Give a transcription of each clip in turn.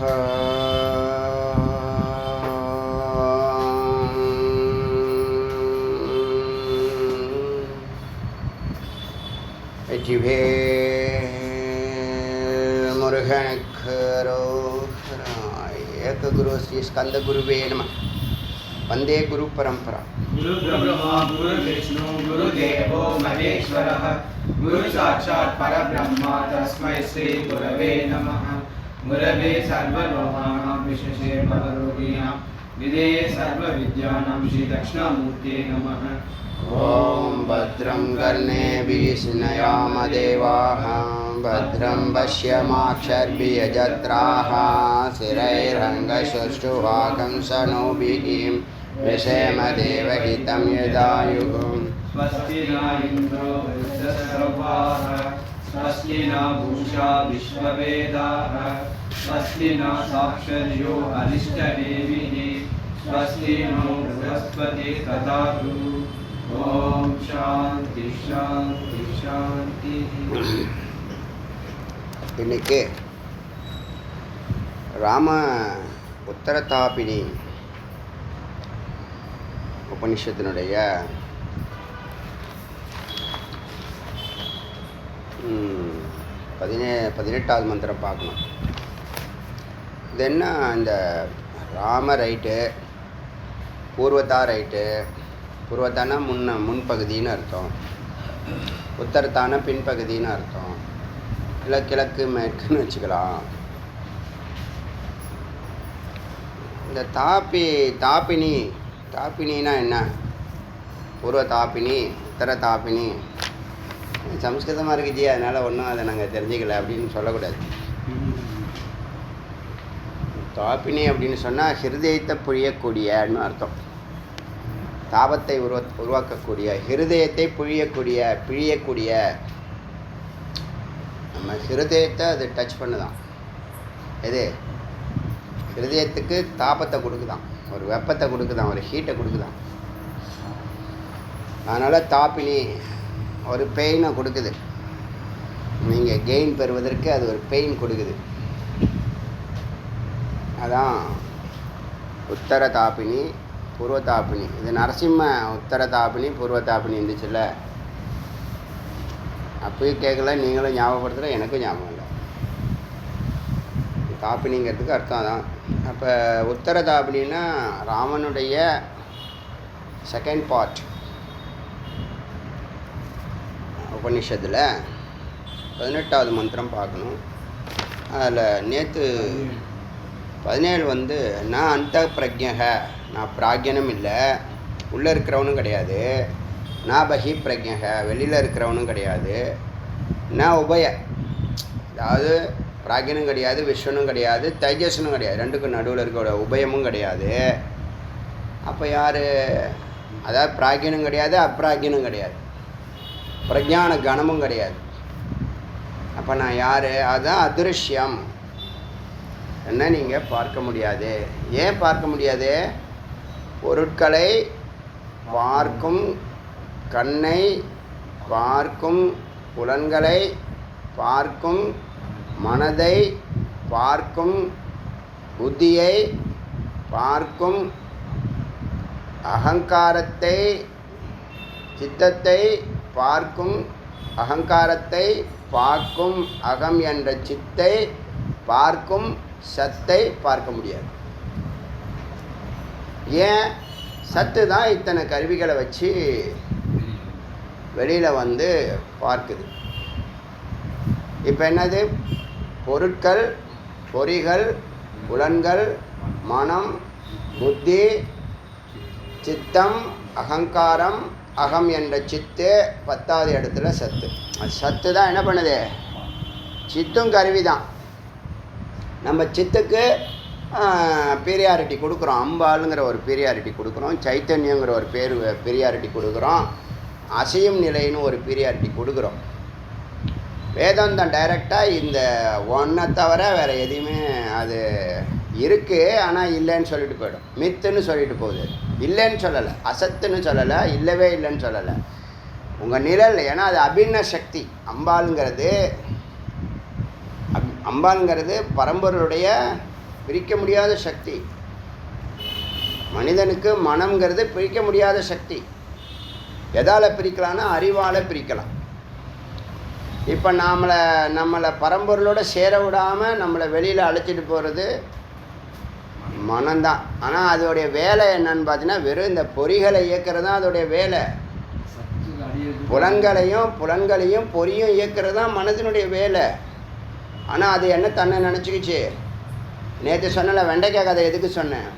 एक गुरु श्री स्कंद गुरुवे नमः। वंदे गुरु परंपरा। गुरु ब्रह्मा गुरु विष्णु गुरुदेवो महेश्वरः गुरु साक्षात् परब्रह्म तस्मै श्री गुरवे नमः। गुरवे सर्वलोकानां विशेषे भवरोगिणां विधेये सर्वविद्यानां श्री दक्षिणामूर्ते नमः। ओम भद्रं कर्णेभिः शृणुयाम देवाः भद्रं पश्येमाक्षभिर्यजत्राः स्थिरैरङ्गशुष्टुवाकं सनोभिः विषेम देवहितं यदायुः। स्वस्ति न इन्द्रो वृद्धश्रवाः स्वस्ति न पूषा विश्ववेदाः स्वस्ति न साक्षर्यो अरिष्टनेमिः स्वस्ति नो बृहस्पतिः ददातु। ओम शांति शांति शांति। இன்னைக்கு ராம உத்தரதாபினி உபனிஷத்தினுடைய 18வது மந்திரம் பார்க்கணும். இது என்ன, இந்த ராம ரைட்டு, பூர்வதா ரைட்டு. பூர்வத்தான முன்பகுதின்னு அர்த்தம், உத்தரத்தான பின்பகுதின்னு அர்த்தம், இல்லை கிழக்கு மேற்குன்னு வச்சுக்கலாம். இந்த தாப்பினின்னா என்ன? பூர்வ தாப்பினி, உத்தர தாப்பினி. சம்ஸ்கிருதமாக இருக்குஜி, அதனால் ஒன்றும் அதை நாங்கள் தெரிஞ்சுக்கல அப்படின்னு சொல்லக்கூடாது. தாப்பினி அப்படின்னு சொன்னால் ஹிருதயத்தை புழியக்கூடியன்னு அர்த்தம். தாபத்தை உருவாக்கக்கூடிய, ஹிருதயத்தை பிழியக்கூடிய. நம்ம ஹிருதயத்தை அது டச் பண்ணுதான். எது ஹிருதயத்துக்கு தாபத்தை கொடுக்குதான், ஒரு வெப்பத்தை கொடுக்குதான், ஒரு ஹீட்டை கொடுக்குதான். அதனால் தாப்பினி ஒரு பெயினை கொடுக்குது. நீங்கள் கெயின் பெறுவதற்கு அது ஒரு பெயின் கொடுக்குது. அதான் உத்தர தாப்பினி, பூர்வ தாப்பினி. இது நரசிம்ம உத்தர தாப்பினி பூர்வ தாப்பினி இருந்துச்சுல்ல, அப்பயும் கேட்கல, நீங்களும் ஞாபகப்படுத்தல, எனக்கும் ஞாபகம் இல்லை. தாப்பினிங்கிறதுக்கு அர்த்தம் தான். அப்போ உத்தர தாப்பினா ராமனுடைய செகண்ட் பார்ட் உபநிஷத்தில் 18வது மந்திரம் பார்க்கணும். அதில் நேற்று 17 நான் அந்த பிரஜக, நான் பிராக்யனும் இல்லை, உள்ளே இருக்கிறவனும் கிடையாது. நான் பஹி பிரஜக, வெளியில் இருக்கிறவனும் கிடையாது. நான் உபய, அதாவது பிராக்யனும் கிடையாது, விஸ்வனும் கிடையாது, தைஜஸ்னும் கிடையாது, ரெண்டுக்கும் நடுவில் இருக்க உபயமும் கிடையாது. அப்போ யார்? அதாவது பிராக்யனும் கிடையாது, அப்ராக்யனும் கிடையாது, பிரஜான கணமும் கிடையாது. அப்போ நான் யார்? அதுதான் அதிருஷ்யம். என்ன, நீங்கள் பார்க்க முடியாது. ஏன் பார்க்க முடியாது? பொருட்களை பார்க்கும் கண்ணை, பார்க்கும் புலன்களை, பார்க்கும் மனதை, பார்க்கும் புத்தியை, பார்க்கும் அகங்காரத்தை, சித்தத்தை பார்க்கும் அகங்காரத்தை, பார்க்கும் அகம் என்ற சித்தை, பார்க்கும் சத்தை பார்க்க முடியாது. ஏன்? சத்து தான் இத்தனை கருவிகளை வச்சு வெளியில் பார்க்குது. இப்போ என்னது? பொருட்கள், பொறிகள், புலன்கள், மனம், புத்தி, சித்தம், அகங்காரம், அகம் என்ற சித்து, 10வது இடத்துல சத்து. சத்து தான் என்ன பண்ணுது? சித்தும் கருவி தான். நம்ம சித்துக்கு பீரியாரிட்டி கொடுக்குறோம். அம்பாளுங்கிற ஒரு பீரியாரிட்டி கொடுக்குறோம், சைத்தன்யங்கிற ஒரு பீரியாரிட்டி கொடுக்குறோம், அசையும் நிலைன்னு ஒரு பீரியாரிட்டி கொடுக்குறோம். வேதாந்தம் டைரெக்டாக இந்த ஒன்றை தவிர வேறு எதையுமே அது இருக்குது, ஆனால் இல்லைன்னு சொல்லிட்டு போயிடும். மித்துன்னு சொல்லிட்டு போகுது, இல்லைன்னு சொல்லலை. அசத்துன்னு சொல்லலை, இல்லவே இல்லைன்னு சொல்லலை. உங்கள் நிழல், ஏன்னா அது அபின்ன சக்தி. அம்பாளுங்கிறது பரம்பொருளுடைய பிரிக்க முடியாத சக்தி. மனிதனுக்கு மனம்ங்கிறது பிரிக்க முடியாத சக்தி. எதால் பிரிக்கலான்னா அறிவால் பிரிக்கலாம். இப்போ நம்மளை பரம்பொருளோட சேர விடாமல் நம்மளை வெளியில் அழைச்சிட்டு போகிறது மனம்தான். ஆனால் அதோடைய வேலை என்னன்னு பார்த்தீங்கன்னா வெறும் இந்த பொறிகளை இயக்கிறது தான் அதோடைய வேலை. புலன்களையும் பொறியும் இயக்கிறது தான் மனதினுடைய வேலை. ஆனால் அது என்ன தன்னை நினச்சிக்கிச்சு. நேற்று சொன்னல வெண்டைக்காய் கதை எதுக்கு சொன்னேன்?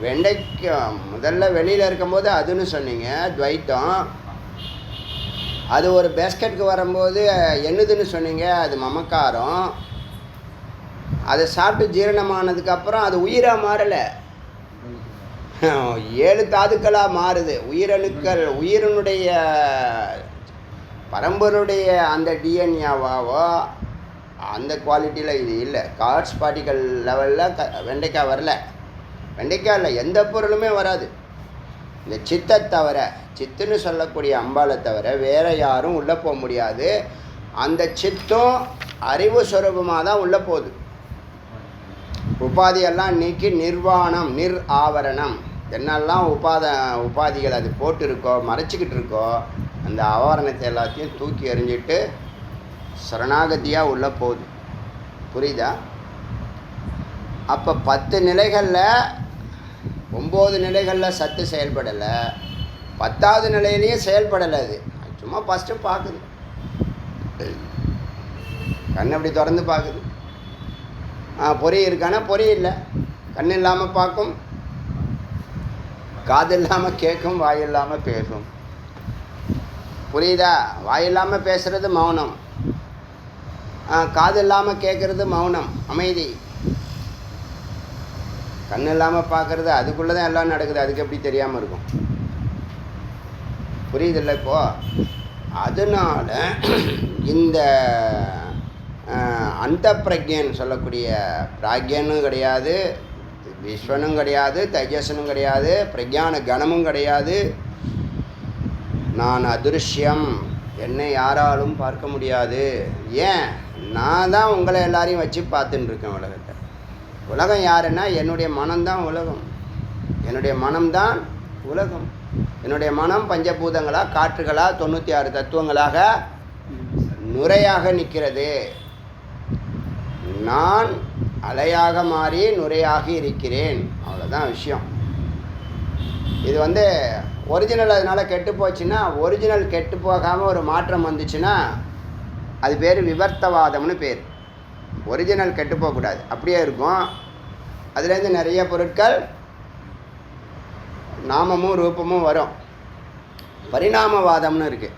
வெண்டைக்காய் முதல்ல வெளியில் இருக்கும்போது அதுன்னு சொன்னீங்க துவைத்தம். அது ஒரு பேஸ்கெட்டுக்கு வரும்போது என்னதுன்னு சொன்னீங்க, அது மமக்காரம். அதை சாப்பிட்டு ஜீரணமானதுக்கப்புறம் அது உயிராக மாறலை, 7 தாதுக்களாக மாறுது. உயிரணுக்கள் உயிரினுடைய பரம்பொருடைய அந்த டிஎன்ஏவாவோ அந்த குவாலிட்டியில் இது இல்லை. கார்ட்ஸ் பார்ட்டிக்கல் லெவலில் வெண்டைக்காய் வரல. வெண்டைக்காய் இல்லை, எந்த பொருளுமே வராது. இந்த சித்தை தவிர, சித்துன்னு சொல்லக்கூடிய அம்பாலை தவிர வேறு யாரும் உள்ளே போக முடியாது. அந்த சித்தம் அறிவு சுரூபமாக தான் உள்ளே போகுது. உபாதியெல்லாம் நீக்கி நிர்வாணம், ஆவரணம், என்னெல்லாம் உபாதிகள் அது போட்டிருக்கோ மறைச்சிக்கிட்டு இருக்கோ அந்த ஆவரணத்தை எல்லாத்தையும் தூக்கி எறிஞ்சிட்டு சரணாகதியாக உள்ளே போகுது. புரியுதா? அப்போ 10 நிலைகளில் 9 நிலைகளில் சத்து செயல்படலை, 10வது நிலையிலையும் செயல்படலை. அது சும்மா ஃபஸ்ட்டு பார்க்குது, கண் அப்படி திறந்து பார்க்குது. பொறி இருக்கானா பொறி இல்லை. கண் இல்லாமல் பார்க்கும், காது இல்லாமல் கேட்கும், வாய் இல்லாமல் பேசும். புரியுதா? வாய் இல்லாமல் பேசுகிறது மௌனம், காது இல்லாமல் கேட்குறது மௌனம், அமைதி. கண் இல்லாமல் பார்க்குறது, அதுக்குள்ளே தான் எல்லாம் நடக்குது. அதுக்கு எப்படி தெரியாமல் இருக்கும்? புரியுதில்ல? இப்போது அதனால் இந்த அந்த பிரக்ஞன்னு சொல்லக்கூடிய பிராக்யனும் கிடையாது, விஸ்வனும் கிடையாது, தைஜசனும் கிடையாது, பிரக்ஞான கணமும் கிடையாது. நான் அதிருஷ்யம், என்னை யாராலும் பார்க்க முடியாது. ஏன்? நான் தான் உங்களை எல்லாரையும் வச்சு பார்த்துட்டு இருக்கேன் உலகத்தை. உலகம் யாருன்னா என்னுடைய மனம்தான் உலகம். என்னுடைய மனம்தான் உலகம். என்னுடைய மனம் பஞ்சபூதங்களாக, காற்றுகளாக, 96 தத்துவங்களாக நுரையாக நிற்கிறது. நான் அலையாக மாறி நுரையாகி இருக்கிறேன். அவ்வளோதான் விஷயம். இது ஒரிஜினல் அதனால் கெட்டு போச்சுன்னா, ஒரிஜினல் கெட்டு போகாமல் ஒரு மாற்றம் வந்துச்சுன்னா அது பேர் விவர்த்தவாதம்னு பேர். ஒரிஜினல் கெட்டு போகக்கூடாது, அப்படியே இருக்கும். அதுலேருந்து நிறைய பொருட்கள் நாமமும் ரூபமும் வரும். பரிணாமவாதம்னு இருக்குது.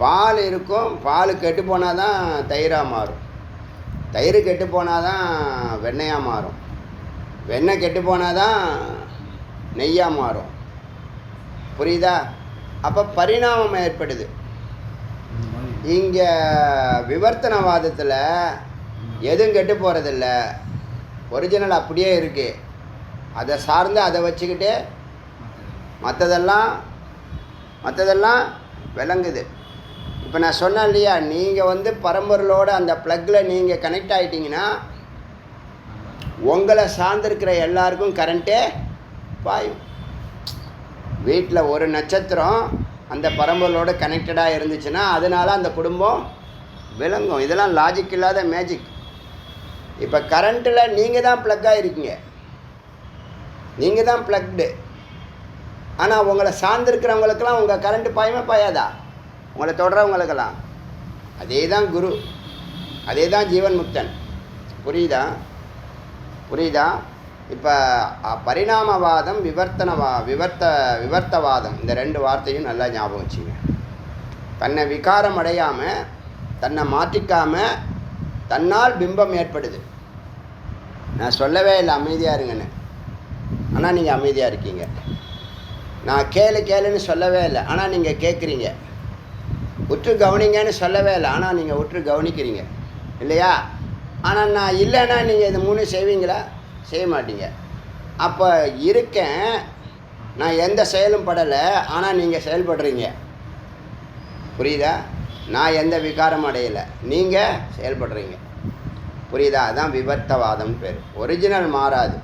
பால் இருக்கும், பால் கெட்டு போனால் தான் தயிராக மாறும், தயிர் கெட்டு போனால் தான் வெண்ணெயாக மாறும், வெண்ணெய் கெட்டு போனால் தான் நெய்யாக மாறும். புரியுதா? அப்போ பரிணாமம் ஏற்படுது. இங்கே விவர்த்தனவாதத்தில் எதுவும் கெட்டு போகிறதில்ல, ஒரிஜினல் அப்படியே இருக்குது. அதை சார்ந்து அதை வச்சுக்கிட்டு மற்றதெல்லாம் விளங்குது. இப்போ நான் சொன்னேன் இல்லையா, நீங்கள் பரம்பொருளோட அந்த ப்ளக்கில் நீங்கள் கனெக்ட் ஆகிட்டிங்கன்னா உங்களை சார்ந்திருக்கிற எல்லாருக்கும் கரண்ட்டே பாயும். வீட்டில் ஒரு நட்சத்திரம் அந்த பரம்பொருளோட கனெக்டடாக இருந்துச்சுன்னா அதனால் அந்த குடும்பம் விளங்கும். இதெல்லாம் லாஜிக் இல்லாத மேஜிக். இப்போ கரண்ட்டில் நீங்கள் தான் ப்ளக்காக இருக்கீங்க, நீங்கள் தான் ப்ளக்டு. ஆனால் உங்களை சார்ந்திருக்கிறவங்களுக்கெல்லாம் உங்கள் கரண்ட்டு பாயுமே பாயாதா? உங்களை தொடரவங்களுக்கெல்லாம் அதே தான் குரு, அதே தான் ஜீவன் முக்தன். புரியுதா? இப்போ பரிணாமவாதம், விவர்த்தவாதம், இந்த 2 வார்த்தையும் நல்லா ஞாபகம் வச்சுங்க. தன்னை விகாரம் அடையாமல், தன்னை மாற்றிக்காமல் தன்னால் பிம்பம் ஏற்படுது. நான் சொல்லவே இல்லை அமைதியாக இருங்கன்னு, ஆனால் நீங்கள் அமைதியாக இருக்கீங்க. நான் கேளுன்னு சொல்லவே இல்லை, ஆனால் நீங்கள் கேட்குறீங்க. உற்று கவனிங்கன்னு சொல்லவே இல்லை, ஆனால் நீங்கள் உற்று கவனிக்கிறீங்க இல்லையா? ஆனால் நான் இல்லைன்னா நீங்கள் இது 3 செய்வீங்களா? செய்ய மாட்டீங்க. அப்போ இருக்கேன், நான் எந்த செயலும் படலை, ஆனால் நீங்கள் செயல்படுறீங்க. புரியுதா? நான் எந்த விகாரம் அடையலை, நீங்கள் செயல்படுறீங்க. புரியுதா? அதான் விவர்த்தவாதம்னு பேர். ஒரிஜினல் மாறாது.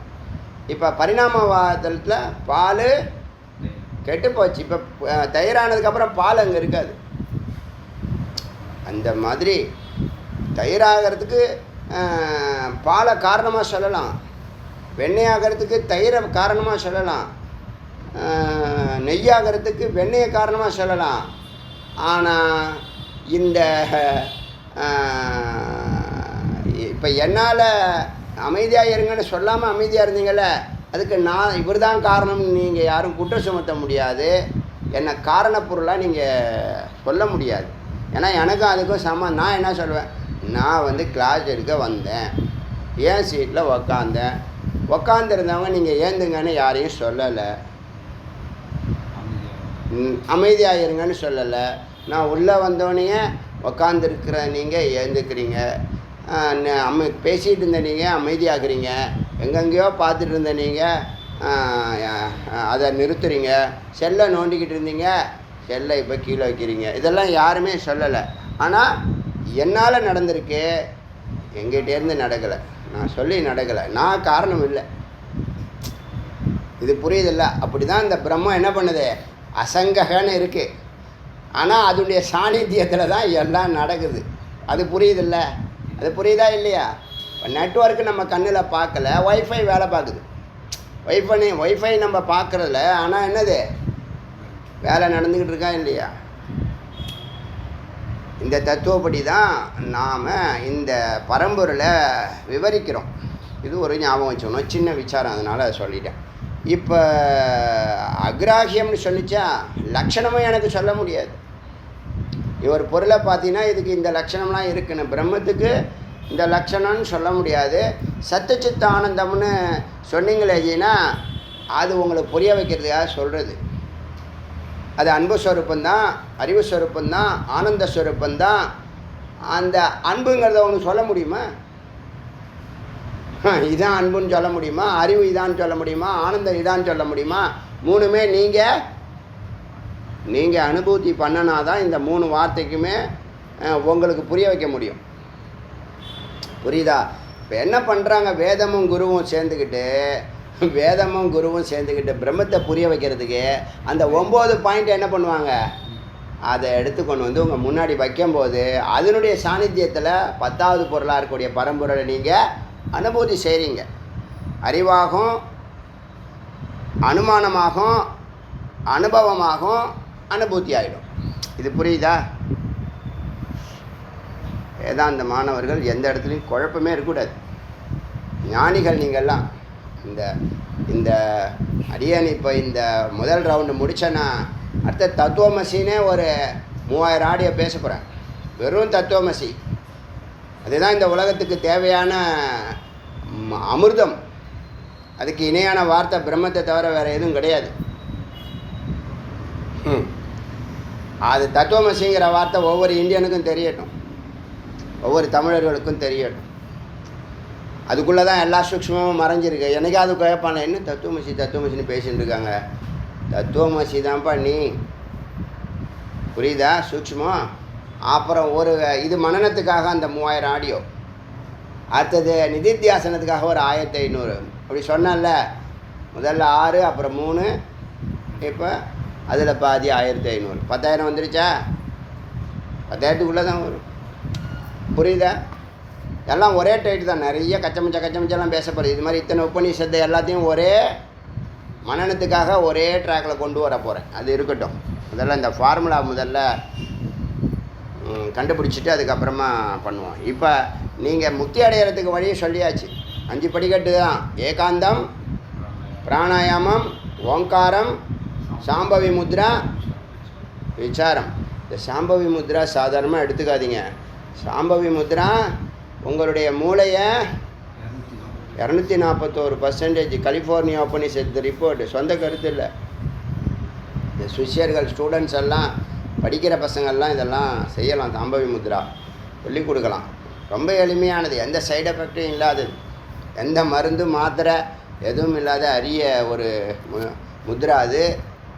இப்போ பரிணாமவாதத்தில் பால் கெட்டு போச்சு. இப்போ தயிரானதுக்கப்புறம் பால் அங்கே இருக்காது. அந்த மாதிரி தயிராகிறதுக்கு பாலை காரணமாக சொல்லலாம், வெண்ணெயாகிறதுக்கு தயிரை காரணமாக சொல்லலாம், நெய்யாகிறதுக்கு வெண்ணெயை காரணமாக சொல்லலாம். ஆனால் இந்த இப்போ என்னால் அமைதியாக இருங்கன்னு சொல்லாமல் அமைதியாக இருந்தீங்கள, அதுக்கு நான் இவர் தான் காரணம்னு நீங்கள் யாரும் குற்றம் சுமத்த முடியாது. என்னை காரணப்பொருளாக நீங்கள் சொல்ல முடியாது. ஏன்னா எனக்கும் அதுக்கும் நான் என்ன சொல்லுவேன், நான் கிளாஸ் எடுக்க வந்தேன், ஏன் சீட்டில் உக்காந்துருந்தவங்க நீங்கள் ஏந்துங்கன்னு யாரையும் சொல்லலை, அமைதியாக இருங்கன்னு சொல்லலை. நான் உள்ளே வந்தோடனே உக்காந்துருக்கிற நீங்கள் ஏந்துக்கிறீங்க, பேசிகிட்டு இருந்த நீங்கள் அமைதியாகிறீங்க, எங்கெங்கேயோ பார்த்துட்டு இருந்த நீங்கள் அதை நிறுத்துறீங்க, செல்லை நோண்டிக்கிட்டு இருந்தீங்க, செல்லை இப்போ கீழே வைக்கிறீங்க. இதெல்லாம் யாருமே சொல்லலை. ஆனால் என்னால் நடந்திருக்கு, எங்கிட்டேருந்து நடக்கலை, நான் சொல்லி நடக்கலை, நான் காரணம் இல்லை. இது புரியுதில்ல? அப்படி தான் இந்த பிரம்மம் என்ன பண்ணுது, அசங்ககன்னு இருக்குது. ஆனால் அதனுடைய சாநித்தியத்தில் தான் எல்லாம் நடக்குது. அது புரியுதில்ல? அது புரியுதா இல்லையா? இப்போ நெட்வொர்க்கு நம்ம கண்ணில் பார்க்கல, ஒய்ஃபை வேலை பார்க்குது. ஒய்ஃபை நம்ம பார்க்குறதில்ல, ஆனால் என்னது வேலை நடந்துக்கிட்டு இருக்கா இல்லையா? இந்த தத்துவப்படி தான் நாம் இந்த பரம்பொருளை விவரிக்கிறோம். இது ஒரு ஞாபகம் வச்சுக்கணும், சின்ன விசாரம், அதனால் அதை சொல்லிட்டேன். இப்போ அக்ராஹியம்னு சொல்லிச்சா லட்சணமும் எனக்கு சொல்ல முடியாது. ஒரு பொருளை பார்த்தீங்கன்னா இதுக்கு இந்த லட்சணம்லாம் இருக்குன்னு, பிரம்மத்துக்கு இந்த லட்சணம்னு சொல்ல முடியாது. சத்தச்சித்த ஆனந்தம்னு சொன்னீங்களேனா அது உங்களுக்கு புரிய வைக்கிறதுக்காக சொல்கிறது. அது அன்பு ஸ்வரூப்பந்தான், அறிவு ஸ்வரூப்பந்தான், ஆனந்த ஸ்வரூப்பந்தான். அந்த அன்புங்கிறத ஒன்று சொல்ல முடியுமா? இதான் அன்புன்னு சொல்ல முடியுமா? அறிவு இதான்னு சொல்ல முடியுமா? ஆனந்தம் இதான்னு சொல்ல முடியுமா? மூணுமே நீங்கள் அனுபூதி பண்ணனா தான் இந்த மூணு வார்த்தைக்குமே உங்களுக்கு புரிய வைக்க முடியும். புரியுதா? இப்போ என்ன பண்ணுறாங்க, வேதமும் குருவும் சேர்ந்துக்கிட்டு பிரம்மத்தை புரிய வைக்கிறதுக்கு அந்த 9 பாயிண்ட் என்ன பண்ணுவாங்க, அதை எடுத்து கொண்டு வந்து உங்கள் முன்னாடி வைக்கும்போது அதனுடைய சாநித்தியத்தில் 10வது பொருளாக இருக்கக்கூடிய பரம்பொருளை நீங்கள் அனுபூதி செய்கிறீங்க. அறிவாகும், அனுமானமாகும், அனுபவமாகும், அனுபூதி ஆகிடும். இது புரியுதா? வேதாந்த மாணவர்கள் எந்த இடத்துலையும் குழப்பமே இருக்கக்கூடாது. ஞானிகள் நீங்கள்லாம். இந்த அடியன் இப்போ இந்த முதல் ரவுண்டு முடித்தேன்னா அடுத்த தத்துவமசினே ஒரு 3000 ஆடியோ பேச போகிறேன். வெறும் தத்துவமசி. அதுதான் இந்த உலகத்துக்கு தேவையான அமிர்தம். அதுக்கு இணையான வார்த்தை பிரம்மத்தை தவிர வேறு எதுவும் கிடையாது. அது தத்துவமசிங்கிற வார்த்தை ஒவ்வொரு இந்தியனுக்கும் தெரியட்டும், ஒவ்வொரு தமிழர்களுக்கும் தெரியட்டும். அதுக்குள்ளே தான் எல்லா சூக்ஷ்மமும் மறைஞ்சிருக்கு. என்னைக்காவது குழப்பான என்ன தத்துவமசின்னு பேசிகிட்டு இருக்காங்க. தத்துவமசி தான்ப்பா நீ, புரியுதா? சூக்ஷ்மம். அப்புறம் இது மனனத்துக்காக அந்த 3000 ஆடியோ, அடுத்தது நிதித்தியாசனத்துக்காக ஒரு 1500. அப்படி சொன்னல, முதல்ல 6, அப்புறம் 3, இப்போ அதில் பாதி 1500, 10,000 வந்துருச்சா? 10,000க்குள்ளே தான் வரும். புரியுதா? எல்லாம் ஒரே டைட்டு தான். நிறைய கச்சமிச்செல்லாம் பேசப்படுது. இது மாதிரி இத்தனை உபநிஷத்தை எல்லாத்தையும் ஒரே மனனத்துக்காக ஒரே ட்ராக்கில் கொண்டு வர போகிறேன். அது இருக்கட்டும். முதல்ல இந்த ஃபார்முலா கண்டுபிடிச்சிட்டு அதுக்கப்புறமா பண்ணுவோம். இப்போ நீங்கள் முக்தி அடையிறதுக்கு வழியை சொல்லியாச்சு. 5 படிக்கட்டு தான். ஏகாந்தம், பிராணாயாமம், ஓங்காரம், சாம்பவி முத்ரா, விசாரம். இந்த சாம்பவி முத்ரா சாதாரணமாக எடுத்துக்காதீங்க. சாம்பவி முத்ரா உங்களுடைய மூளையை 241% கலிஃபோர்னியா உபநிஷத்து ரிப்போர்ட், சொந்த கருத்து இல்லை. இந்த சிஷ்யர்கள் ஸ்டூடெண்ட்ஸ் எல்லாம் படிக்கிற பசங்கள்லாம் இதெல்லாம் செய்யலாம். சாம்பவி முத்ரா சொல்லிக் கொடுக்கலாம். ரொம்ப எளிமையானது, எந்த சைடு எஃபெக்டும் இல்லாதது, எந்த மருந்து மாத்திரை எதுவும் இல்லாத அரிய ஒரு முத்ரா அது.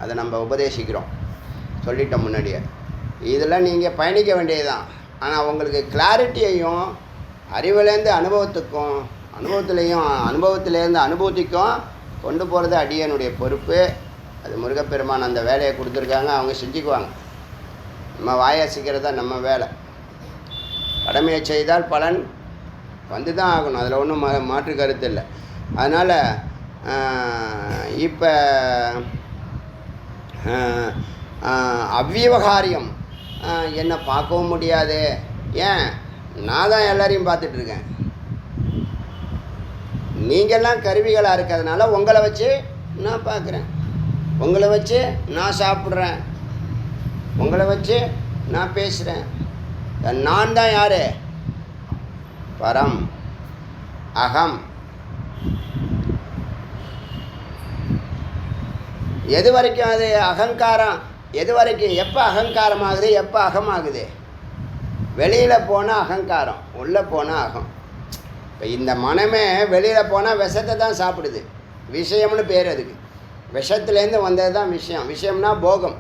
அதை நம்ம உபதேசிக்கிறோம், சொல்லிட்டோம் முன்னாடியே. இதெல்லாம் நீங்கள் பயணிக்க வேண்டியது தான். ஆனால் உங்களுக்கு கிளாரிட்டியையும் அறிவுலேருந்து அனுபவத்துக்கும், அனுபவத்திலேருந்து அனுபூதிக்கும் கொண்டு போகிறது அடியனுடைய பொறுப்பு. அது முருகப்பெருமான் அந்த வேலையை கொடுத்துருக்காங்க, அவங்க செஞ்சுக்குவாங்க. நம்ம வாயாசிக்கிறது தான் நம்ம வேலை. கடமையை செய்தால் பலன் வந்து தான் ஆகணும், அதில் ஒன்றும் மாற்று கருத்து இல்லை. அதனால் இப்போ அவ்வியவகாரியம் என்னை பார்க்கவும் முடியாது. ஏன், நான் தான் எல்லாரையும் பார்த்துட்ருக்கேன். நீங்கள்லாம் கருவிகளாக இருக்கிறதுனால உங்களை வச்சு நான் பார்க்குறேன், உங்களை வச்சு நான் சாப்பிட்றேன், உங்களை வச்சு நான் பேசுகிறேன். நான் தான் யார்? பரம் அகம். எது வரைக்கும் அது அகங்காரம்? எது வரைக்கும்? எப்போ அகங்காரம் ஆகுது, எப்போ அகமாகுது? வெளியில் போனால் அகங்காரம், உள்ளே போனால் அகம். இப்போ இந்த மனமே வெளியில் போனால் விஷத்தை தான் சாப்பிடுது. விஷயம்னு பேர் அதுக்கு. விஷத்துலேருந்து வந்தது தான் விஷயம். விஷயம்னா போகம்.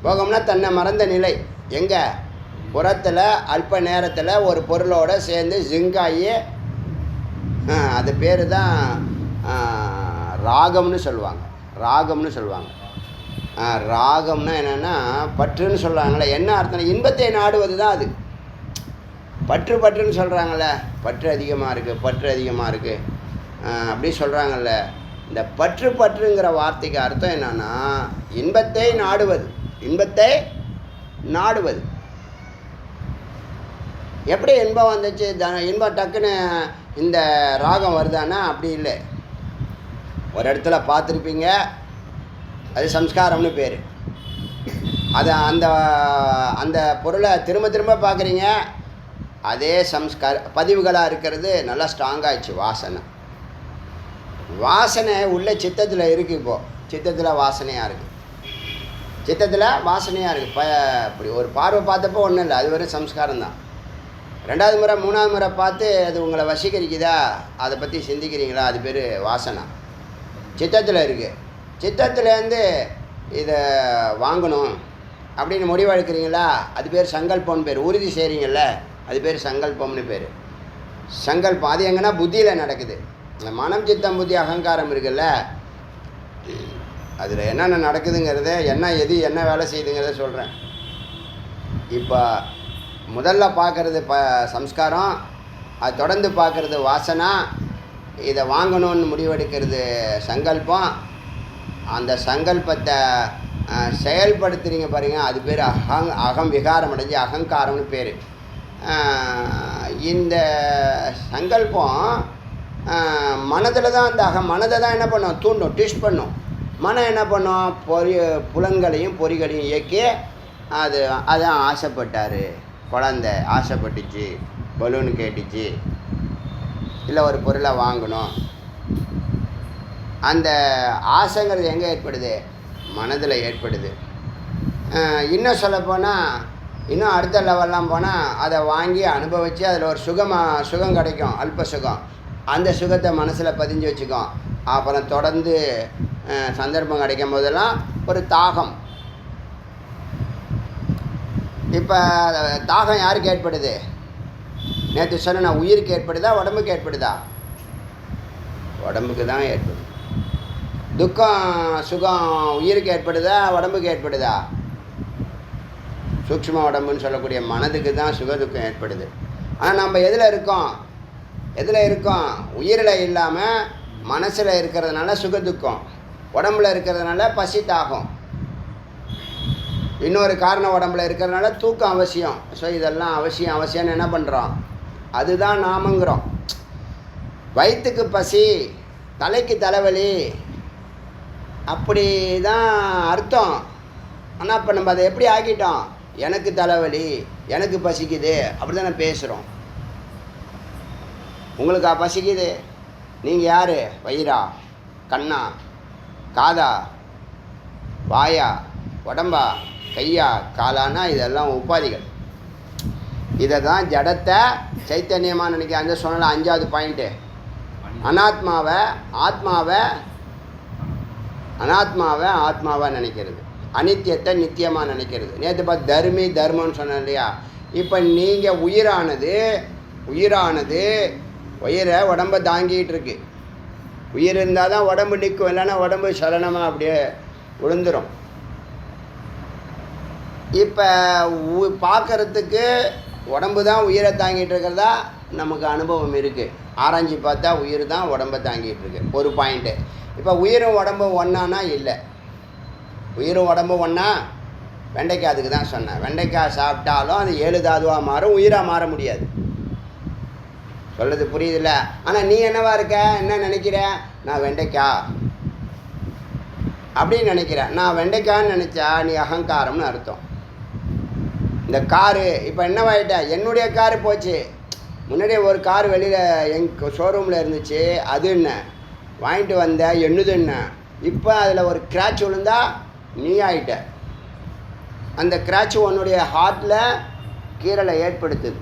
போகம்னா தன்னை மறந்த நிலை. எங்கே? புறத்தில் அல்ப நேரத்தில் ஒரு பொருளோடு சேர்ந்து ஜிங்காகி, அது பேர் தான் ராகம்னு சொல்லுவாங்க. ராகம்னு சொல்லுவாங்க. ராகம்னா என்னென்னா பற்றுன்னு சொல்கிறாங்களே. என்ன அர்த்தம்? இன்பத்தை நாடுவது தான் அது. பற்றுன்னு சொல்கிறாங்களே, பற்று அதிகமாக இருக்குது, பற்று அதிகமாக இருக்குது அப்படி சொல்கிறாங்கல்ல. இந்த பற்றுங்கிற வார்த்தைக்கு அர்த்தம் என்னன்னா இன்பத்தை நாடுவது. இன்பத்தை நாடுவது. எப்படி இன்பம் வந்துச்சு? இன்பம் டக்குன்னு இந்த ராகம் வருதானா? அப்படி இல்லை. ஒரு இடத்துல பார்த்துருப்பீங்க, அது சம்ஸ்காரம்னு பேர். அதை அந்த அந்த பொருளை திரும்ப திரும்ப பார்க்குறீங்க, அதே பதிவுகளாக இருக்கிறது நல்லா ஸ்ட்ராங்காகிடுச்சு. வாசனை உள்ள சித்தத்தில் இருக்குது. இப்போது சித்தத்தில் வாசனையாக இருக்குது, சித்தத்தில் வாசனையாக இருக்குது. இப்படி ஒரு பார்வை பார்த்தப்போ ஒன்றும் இல்லை, அது வெறும் சம்ஸ்காரம் தான். ரெண்டாவது முறை மூணாவது முறை பார்த்து அது உங்களை வசீகரிக்குதா, அதை பற்றி சிந்திக்கிறீங்களா, அது பேர் வாசனை. சித்தத்தில் இருக்குது. சித்தத்துலேருந்து இதை வாங்கணும் அப்படின்னு முடிவெடுக்கிறீங்களா, அது பேர் சங்கல்பம்னு பேர். உறுதி செய்கிறீங்கள, அது பேர் சங்கல்பம்னு பேர். சங்கல்பம் அது எங்கன்னா புத்தியில் நடக்குது. இந்த மனம் சித்தம் புத்தி அகங்காரம் இருக்குல்ல, அதில் என்னென்ன நடக்குதுங்கிறத, எது என்ன வேலை செய்யுதுங்கிறத சொல்கிறேன். இப்போ முதல்ல பார்க்குறது சம்ஸ்காரம், அது தொடர்ந்து பார்க்குறது வாசனா, இதை வாங்கணும்னு முடிவெடுக்கிறது சங்கல்பம். அந்த சங்கல்பத்தை செயல்படுத்துகிறீங்க பாருங்க, அது பேர் அகம் விகாரம் அடைஞ்சு அகங்காரம்னு பேர். இந்த சங்கல்பம் மனதில் தான், அந்த மனதை தான் என்ன பண்ணும்? தூண்டும், டிஸ்ட் பண்ணும். மனம் என்ன பண்ணும்? புலன்களையும் பொறிகளையும் இயக்கி அதான் ஆசைப்பட்டார். குழந்தை ஆசைப்பட்டுச்சு, பலூன் கேட்டுச்சு, இல்லை ஒரு பொருளை வாங்கணும். அந்த ஆசைங்கிறது எங்கே ஏற்படுது? மனதில் ஏற்படுது. இன்னும் சொல்லப்போனால், இன்னும் அடுத்த லெவல்லாம் போனால் அதை வாங்கி அனுபவித்து அதில் ஒரு சுகம் கிடைக்கும், அல்ப சுகம். அந்த சுகத்தை மனசில் பதிஞ்சு வச்சுக்கும். அப்புறம் தொடர்ந்து சந்தர்ப்பம் கிடைக்கும் போதெல்லாம் ஒரு தாகம். இப்போ தாகம் யாருக்கு ஏற்படுது? நேற்று சொன்ன நான், உயிருக்கு ஏற்படுதா, உடம்புக்கு ஏற்படுதா? உடம்புக்கு தான் ஏற்படுது. துக்கம் சுகம் உயிருக்கு ஏற்படுதா, உடம்புக்கு ஏற்படுதா? சூக்ஷ்ம உடம்புன்னு சொல்லக்கூடிய மனதுக்கு தான் சுக துக்கம் ஏற்படுது. ஆனால் நம்ம எதில் இருக்கோம்? உயிரில் இல்லாமல் மனசில் இருக்கிறதுனால சுக துக்கம், உடம்புல இருக்கிறதுனால பசி தாகம். இன்னொரு காரணம் உடம்புல இருக்கிறதுனால தூக்கம் அவசியம். ஸோ இதெல்லாம் அவசியம்னு என்ன பண்ணுறோம்? அதுதான் நாமங்கிறோம். வயிற்றுக்கு பசி, தலைக்கு தலைவலி, அப்படி தான் அர்த்தம். ஆனால் இப்போ நம்ம அதை எப்படி ஆக்கிட்டோம்? எனக்கு தலைவலி, எனக்கு பசிக்குது, அப்படி தானே பேசுகிறோம். உங்களுக்கா பசிக்குது? நீங்கள் யார்? வயிறா, கண்ணா, காதா, வாயா, உடம்பா, கையா, காலானா? இதெல்லாம் உபாதிகள். இதை தான் ஜடத்தை சைத்தன்யமாக நினைக்க. அந்த சொன்ன 5வது பாயிண்ட்டு, ஆத்மாவை நினைக்கிறது, அனித்தியத்தை நித்தியமாக நினைக்கிறது. நேற்று பார்த்து தர்மம்னு சொன்னேன் இல்லையா? இப்போ நீங்கள் உயிரானது உயிரானது உயிரை உடம்பை தாங்கிட்டு இருக்கு. உயிர் இருந்தால் தான் உடம்பு நிற்கும், இல்லைன்னா உடம்பு சலனமாக அப்படியே விழுந்துடும். இப்போ பார்க்குறதுக்கு உடம்பு தான் உயிரை தாங்கிட்டு இருக்கிறதா நமக்கு அனுபவம் இருக்குது. ஆராய்ச்சி பார்த்தா உயிர் தான் உடம்பை தாங்கிட்டு இருக்கு. ஒரு பாயிண்ட்டு. இப்போ உயிரும் உடம்பும் ஒன்றானா இல்லை. உயிரும் உடம்பும் ஒன்றா? வெண்டைக்காய் அதுக்கு தான் சொன்னேன். வெண்டைக்காய் சாப்பிட்டாலும் அது 7 தாதுவாக மாறும், உயிராக மாற முடியாது. சொல்கிறது புரியுதில்ல? ஆனால் நீ என்னவா இருக்க, என்ன நினைக்கிற? நான் வெண்டைக்காய் அப்படின்னு நினைக்கிற. நான் வெண்டைக்காய்ன்னு நினச்சா நீ அகங்காரம்னு அர்த்தம். இந்த காரு இப்போ என்னவாயிட்ட, என்னுடைய காரு போச்சு. முன்னாடியே ஒரு கார் வெளியில் எங்கள் ஷோரூமில் இருந்துச்சு, அது என்ன வாங்கிட்டு வந்த என்னது என்ன. இப்போ அதில் ஒரு கிராட்ச் விழுந்தா நீ ஆகிட்ட. அந்த கிராட்ச் உன்னுடைய ஹார்ட்டில் கீறலை ஏற்படுத்துது.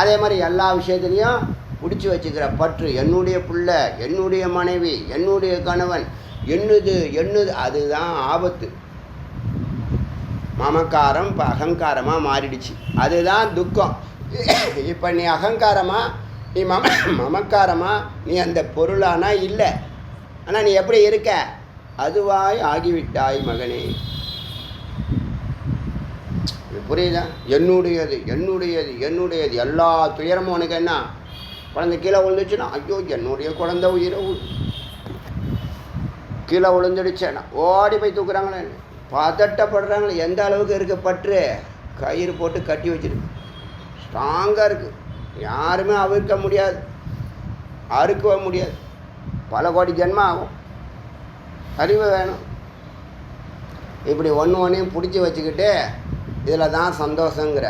அதே மாதிரி எல்லா விஷயத்துலையும் பிடிச்சி வச்சுக்கிற பற்று, என்னுடைய பிள்ளை, என்னுடைய மனைவி, என்னுடைய கணவன், என்னது, அதுதான் ஆபத்து. மமக்காரம் இப்போ அகங்காரமாக மாறிடுச்சு. அதுதான் துக்கம். இப்போ நீ அகங்காரமாக, நீ மமக்காரமாக, நீ அந்த பொருளானா இல்லை. ஆனால் நீ எப்படி இருக்க? அதுவாய் ஆகிவிட்டாய் மகனே. புரியுதா? என்னுடையது எல்லா துயரமும் உனக்கு என்ன? குழந்தை கீழே விழுந்துச்சுன்னா ஐயோ என்னுடைய குழந்தை உயிரை கீழே விழுந்துடுச்சேன்னா ஓடி போய் தூக்குறாங்களே, பதட்டப்படுறாங்களே. எந்த அளவுக்கு இருக்க பற்று? கயிறு போட்டு கட்டி வச்சிருக்கு, ஸ்ட்ராங்காக இருக்குது. யாருமே அவிழ்க்க முடியாது, அறுக்கவே முடியாது. பல கோடி ஜென்மம் ஆகும். அறிவு வேணும். இப்படி ஒன்றையும் பிடிச்சி வச்சுக்கிட்டு இதில் தான் சந்தோஷங்கிற.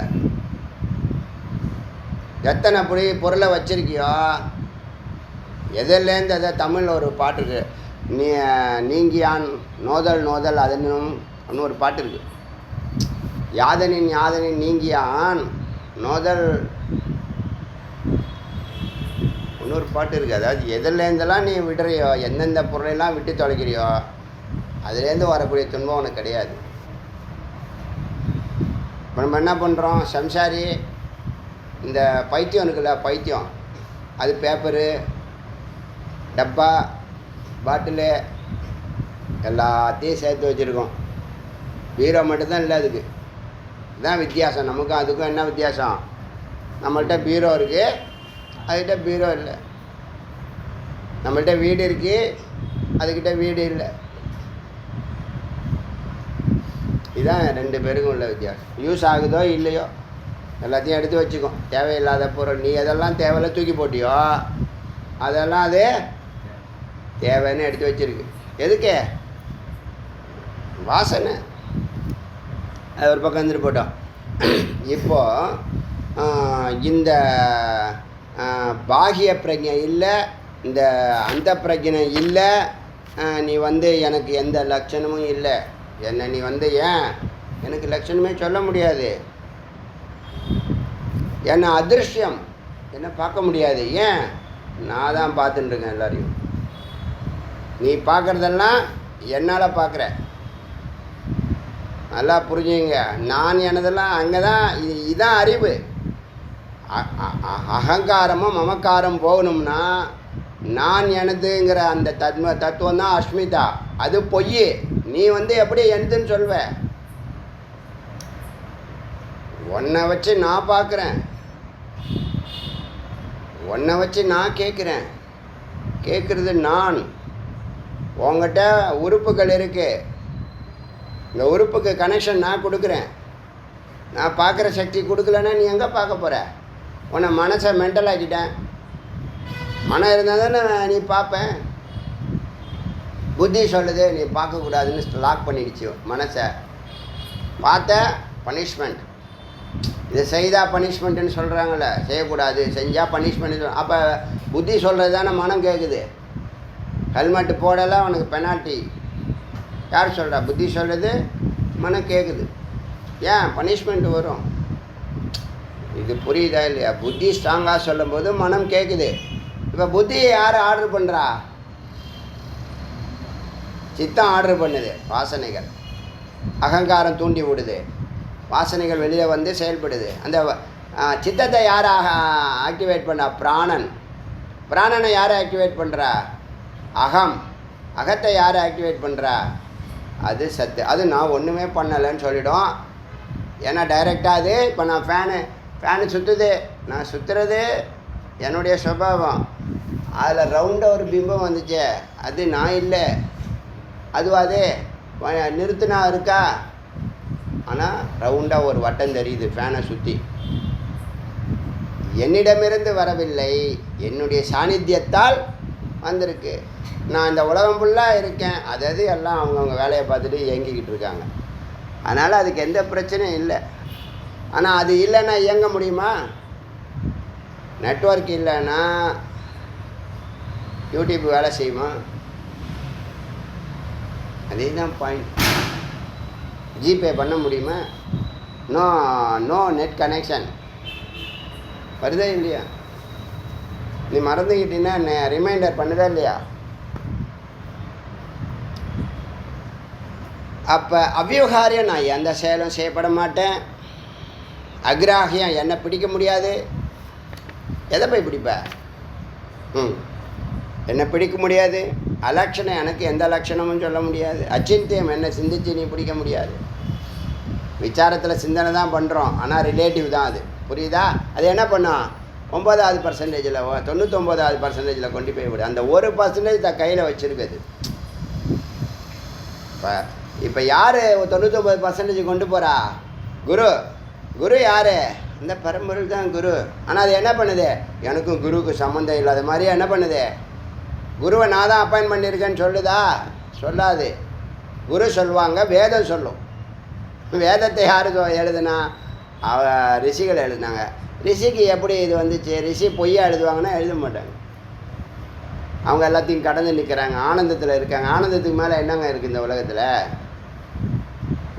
எத்தனை பொருளை வச்சுருக்கியோ, எதிலேருந்து அதை தமிழில் ஒரு பாட்டு இருக்குது, நீங்கியான் நோதல் அதுன்னு ஒரு பாட்டு இருக்குது. யாதனின் நீங்கியான் நோதல் இன்னொரு பாட்டு இருக்குது. அதாவது எதிலேருந்தெல்லாம் நீ விடுறியோ, எந்தெந்த பொருளையெல்லாம் விட்டு தொலைக்கிறியோ, அதுலேருந்து வரக்கூடிய துன்பம் உனக்கு கிடையாது. இப்போ நம்ம என்ன பண்ணுறோம்? சம்சாரி இந்த பைத்தியம் இருக்குல்ல, பைத்தியம், அது பேப்பரு, டப்பா, பாட்டிலு எல்லாத்தையும் சேர்த்து வச்சுருக்கோம். பீரோ மட்டும்தான் இல்லை. அதுக்கு இதுதான் வித்தியாசம். நமக்கும் அதுக்கும் என்ன வித்தியாசம்? நம்மள்கிட்ட பீரோ இருக்குது, அதுக்கிட்ட பீரோ இல்லை. நம்மள்கிட்ட வீடு இருக்குது, அதுக்கிட்ட வீடு இல்லை. இதுதான் 2 பேருக்கும் உள்ள வித்தியாசம். யூஸ் ஆகுதோ இல்லையோ எல்லாத்தையும் எடுத்து வச்சுக்கோம். தேவையில்லாத பொருள் நீ எதெல்லாம் தேவையில்ல தூக்கி போட்டியோ, அதெல்லாம் அது தேவைன்னு எடுத்து வச்சுருக்கு. எதுக்கு? வாசனை. அது ஒரு பக்கம் வந்துட்டு போட்டோம். இப்போது இந்த பாகிய பிரஜை இல்லை, இந்த அந்த பிரஜனை இல்லை. நீ எனக்கு எந்த லட்சணமும் இல்லை. என்ன நீ ஏன் எனக்கு லட்சணமே சொல்ல முடியாது. என்ன அதிருஷ்யம், என்ன பார்க்க முடியாது. ஏன்? நான் தான் பார்த்துட்டுருக்கேன் எல்லாரையும். நீ பார்க்குறதெல்லாம் என்னால் பார்க்குற. நல்லா புரிஞ்சுங்க. நான் எனதெல்லாம் அங்கே தான். இதுதான் அறிவு. அகங்காரமும் மமக்காரம் போகணும்னா நான் எனதுங்கிற அந்த தத்துவம் தான் அஸ்மிதா. அது பொய். நீ எப்படி எனதுன்னு சொல்வ? உன்னை வச்சு நான் பார்க்குறேன், உன்னை வச்சு நான் கேட்குறேன். கேட்குறது நான். உங்கள்கிட்ட உறுப்புகள் இருக்குது, இந்த உறுப்புக்கு கனெக்ஷன் நான் கொடுக்குறேன். நான் பார்க்குற சக்தி கொடுக்கலன்னா நீ எங்கே பார்க்க போகிற? உன்னை மனசை மென்டல் ஆக்கிட்டேன். மனம் இருந்தால் தானே நீ பார்ப்பேன். புத்தி சொல்லுது நீ பார்க்கக்கூடாதுன்னு லாக் பண்ணிடுச்சு மனசை. பார்த்த பனிஷ்மெண்ட். இதை செய்தால் பனிஷ்மெண்ட்டுன்னு சொல்கிறாங்களே, செய்யக்கூடாது, செஞ்சால் பனிஷ்மெண்ட். அப்போ புத்தி சொல்கிறது தானே மனம் கேட்குது. ஹெல்மெட்டு போடலை உனக்கு பெனால்ட்டி. யார் சொல்கிறா? புத்தி சொல்கிறது, மனம் கேட்குது. ஏன்? பனிஷ்மெண்ட் வரும். இது புரியுதா இல்லையா? புத்தி ஸ்ட்ராங்காக சொல்லும்போது மனம் கேட்குது. இப்போ புத்தியை யார் ஆர்டர் பண்ணுறா? சித்தம் ஆர்டர் பண்ணுது. வாசனைகள் அகங்காரம் தூண்டி விடுது. வாசனைகள் வெளியே வந்து செயல்படுது. அந்த சித்தத்தை யார் ஆக்டிவேட் பண்ணுறா? பிராணன். பிராணனை யார் ஆக்டிவேட் பண்ணுறா? அகம். அகத்தை யார் ஆக்டிவேட் பண்ணுறா? அது சத்து. அது நான் ஒன்றுமே பண்ணலைன்னு சொல்லிடும். ஏன்னா டைரெக்டாக அது இப்போ நான் ஃபேனு சுற்றுது, நான் சுற்றுறது என்னுடைய சுபாவம். அதில் ரவுண்டாக ஒரு பிம்பம் வந்துச்சு, அது நான் இல்லை. அதுவாது நிறுத்தினா இருக்கா? ஆனால் ரவுண்டாக ஒரு வட்டம் தெரியுது ஃபேனை சுற்றி. என்னிடமிருந்து வரவில்லை, என்னுடைய சாநித்தியத்தால் வந்திருக்கு. நான் இந்த உலகம் ஃபுல்லாக இருக்கேன், அதாவது எல்லாம் அவங்கவுங்க வேலையை பார்த்துட்டு இயங்கிக்கிட்டு இருக்காங்க. அதனால் அதுக்கு எந்த பிரச்சனையும் இல்லை. ஆனால் அது இல்லைன்னா இயங்க முடியுமா? நெட்வொர்க் இல்லைன்னா யூடியூப் வேலை செய்யுமா? அதே தான் பாயிண்ட். ஜிபே பண்ண முடியுமா? நோ நெட் கனெக்ஷன் வருதா இல்லையா? நீ மறந்துக்கிட்டீங்கன்னா ரிமைண்டர் பண்ணுதா இல்லையா? அப்போ அவ்விவகாரியம், நான் எந்த செயலும் செய்யப்பட மாட்டேன். அக்ராஹியம், என்னை பிடிக்க முடியாது. எதை போய் பிடிப்ப? என்னை பிடிக்க முடியாது. அலட்சணம், எனக்கு எந்த லட்சணமும் சொல்ல முடியாது. அச்சிந்தியம், என்னை சிந்திச்சு நீ பிடிக்க முடியாது. விசாரத்தில் சிந்தனை தான் பண்ணுறோம், ஆனால் ரிலேட்டிவ் தான் அது. புரியுதா? அது என்ன பண்ணோம்? 9% 99% கொண்டு போய் விடு. அந்த 1% தான் கையில் வச்சுருக்குது. இப்போ யார் 99% கொண்டு போகிறா? குரு யார்? அந்த பரம்பொருள் தான் குரு. ஆனால் அது என்ன பண்ணுது? எனக்கும் குருவுக்கு சம்மந்தம் இல்லாத மாதிரி என்ன பண்ணுது? குருவை நான் தான் அப்பாயின்ட் பண்ணியிருக்கேன்னு சொல்லுதா? சொல்லாது. குரு சொல்லுவாங்க, வேதம் சொல்லும். வேதத்தை யார் எழுதுனா? ரிஷிகள் எழுதுனாங்க. ரிஷிக்கு எப்படி இது வந்துச்சு? ரிஷி பொய்யா எழுதுவாங்கன்னா எழுத மாட்டாங்க. அவங்க எல்லாத்தையும் கடந்து நிற்கிறாங்க, ஆனந்தத்தில் இருக்காங்க. ஆனந்தத்துக்கு மேலே என்னங்க இருக்குது இந்த உலகத்தில்?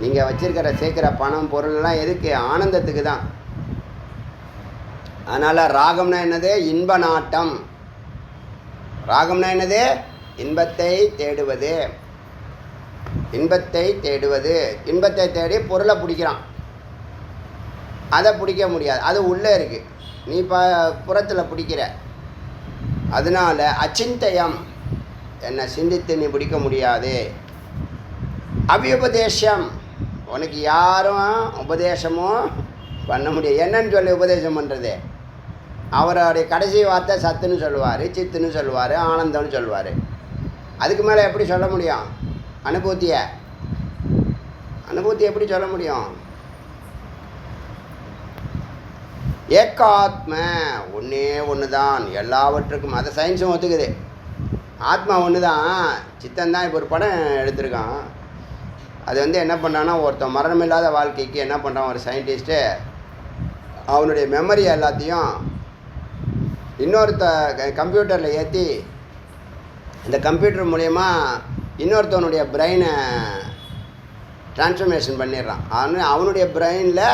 நீங்கள் வச்சிருக்கிற சேர்க்குற பணம் பொருள்லாம் எதுக்கு? ஆனந்தத்துக்கு தான். அதனால் ராகம்னா என்னது? இன்ப நாட்டம். ராகம்னா என்னது? இன்பத்தை தேடுவது. இன்பத்தை தேடுவது. இன்பத்தை தேடி பொருளை பிடிக்கிறான். அதை பிடிக்க முடியாது, அது உள்ளே இருக்குது. நீ புறத்தில் பிடிக்கிற. அதனால் அச்சிந்தயம், என்னை சிந்தித்து நீ பிடிக்க முடியாது. அவ்யுபதேசம், உனக்கு யாரும் உபதேசமும் பண்ண முடியாது. என்னன்னு சொல்லி உபதேசம் பண்ணுறது? அவருடைய கடைசி வார்த்தை சத்துன்னு சொல்லுவார், சித்துன்னு சொல்லுவார், ஆனந்தம்னு சொல்லுவார். அதுக்கு மேலே எப்படி சொல்ல முடியும்? அனுபூதி எப்படி சொல்ல முடியும்? ஏக்காத்ம, ஒன்றே ஒன்று தான் எல்லாவற்றுக்கும். அதை சயின்ஸும் ஒத்துக்குது. ஆத்மா ஒன்று தான். சித்தந்தான் இப்போ ஒரு படம் எடுத்திருக்கான். அது என்ன பண்ணான்னா, ஒருத்தன் மரணமில்லாத வாழ்க்கைக்கு என்ன பண்ணுறான் ஒரு சயின்டிஸ்ட்டு, அவனுடைய மெமரி எல்லாத்தையும் இன்னொருத்த கம்ப்யூட்டரில் ஏற்றி, இந்த கம்ப்யூட்டர் மூலயமா இன்னொருத்தவனுடைய பிரெயினை ட்ரான்ஸ்ஃபர்மேஷன் பண்ணிடுறான். அவனுடைய பிரெயினில்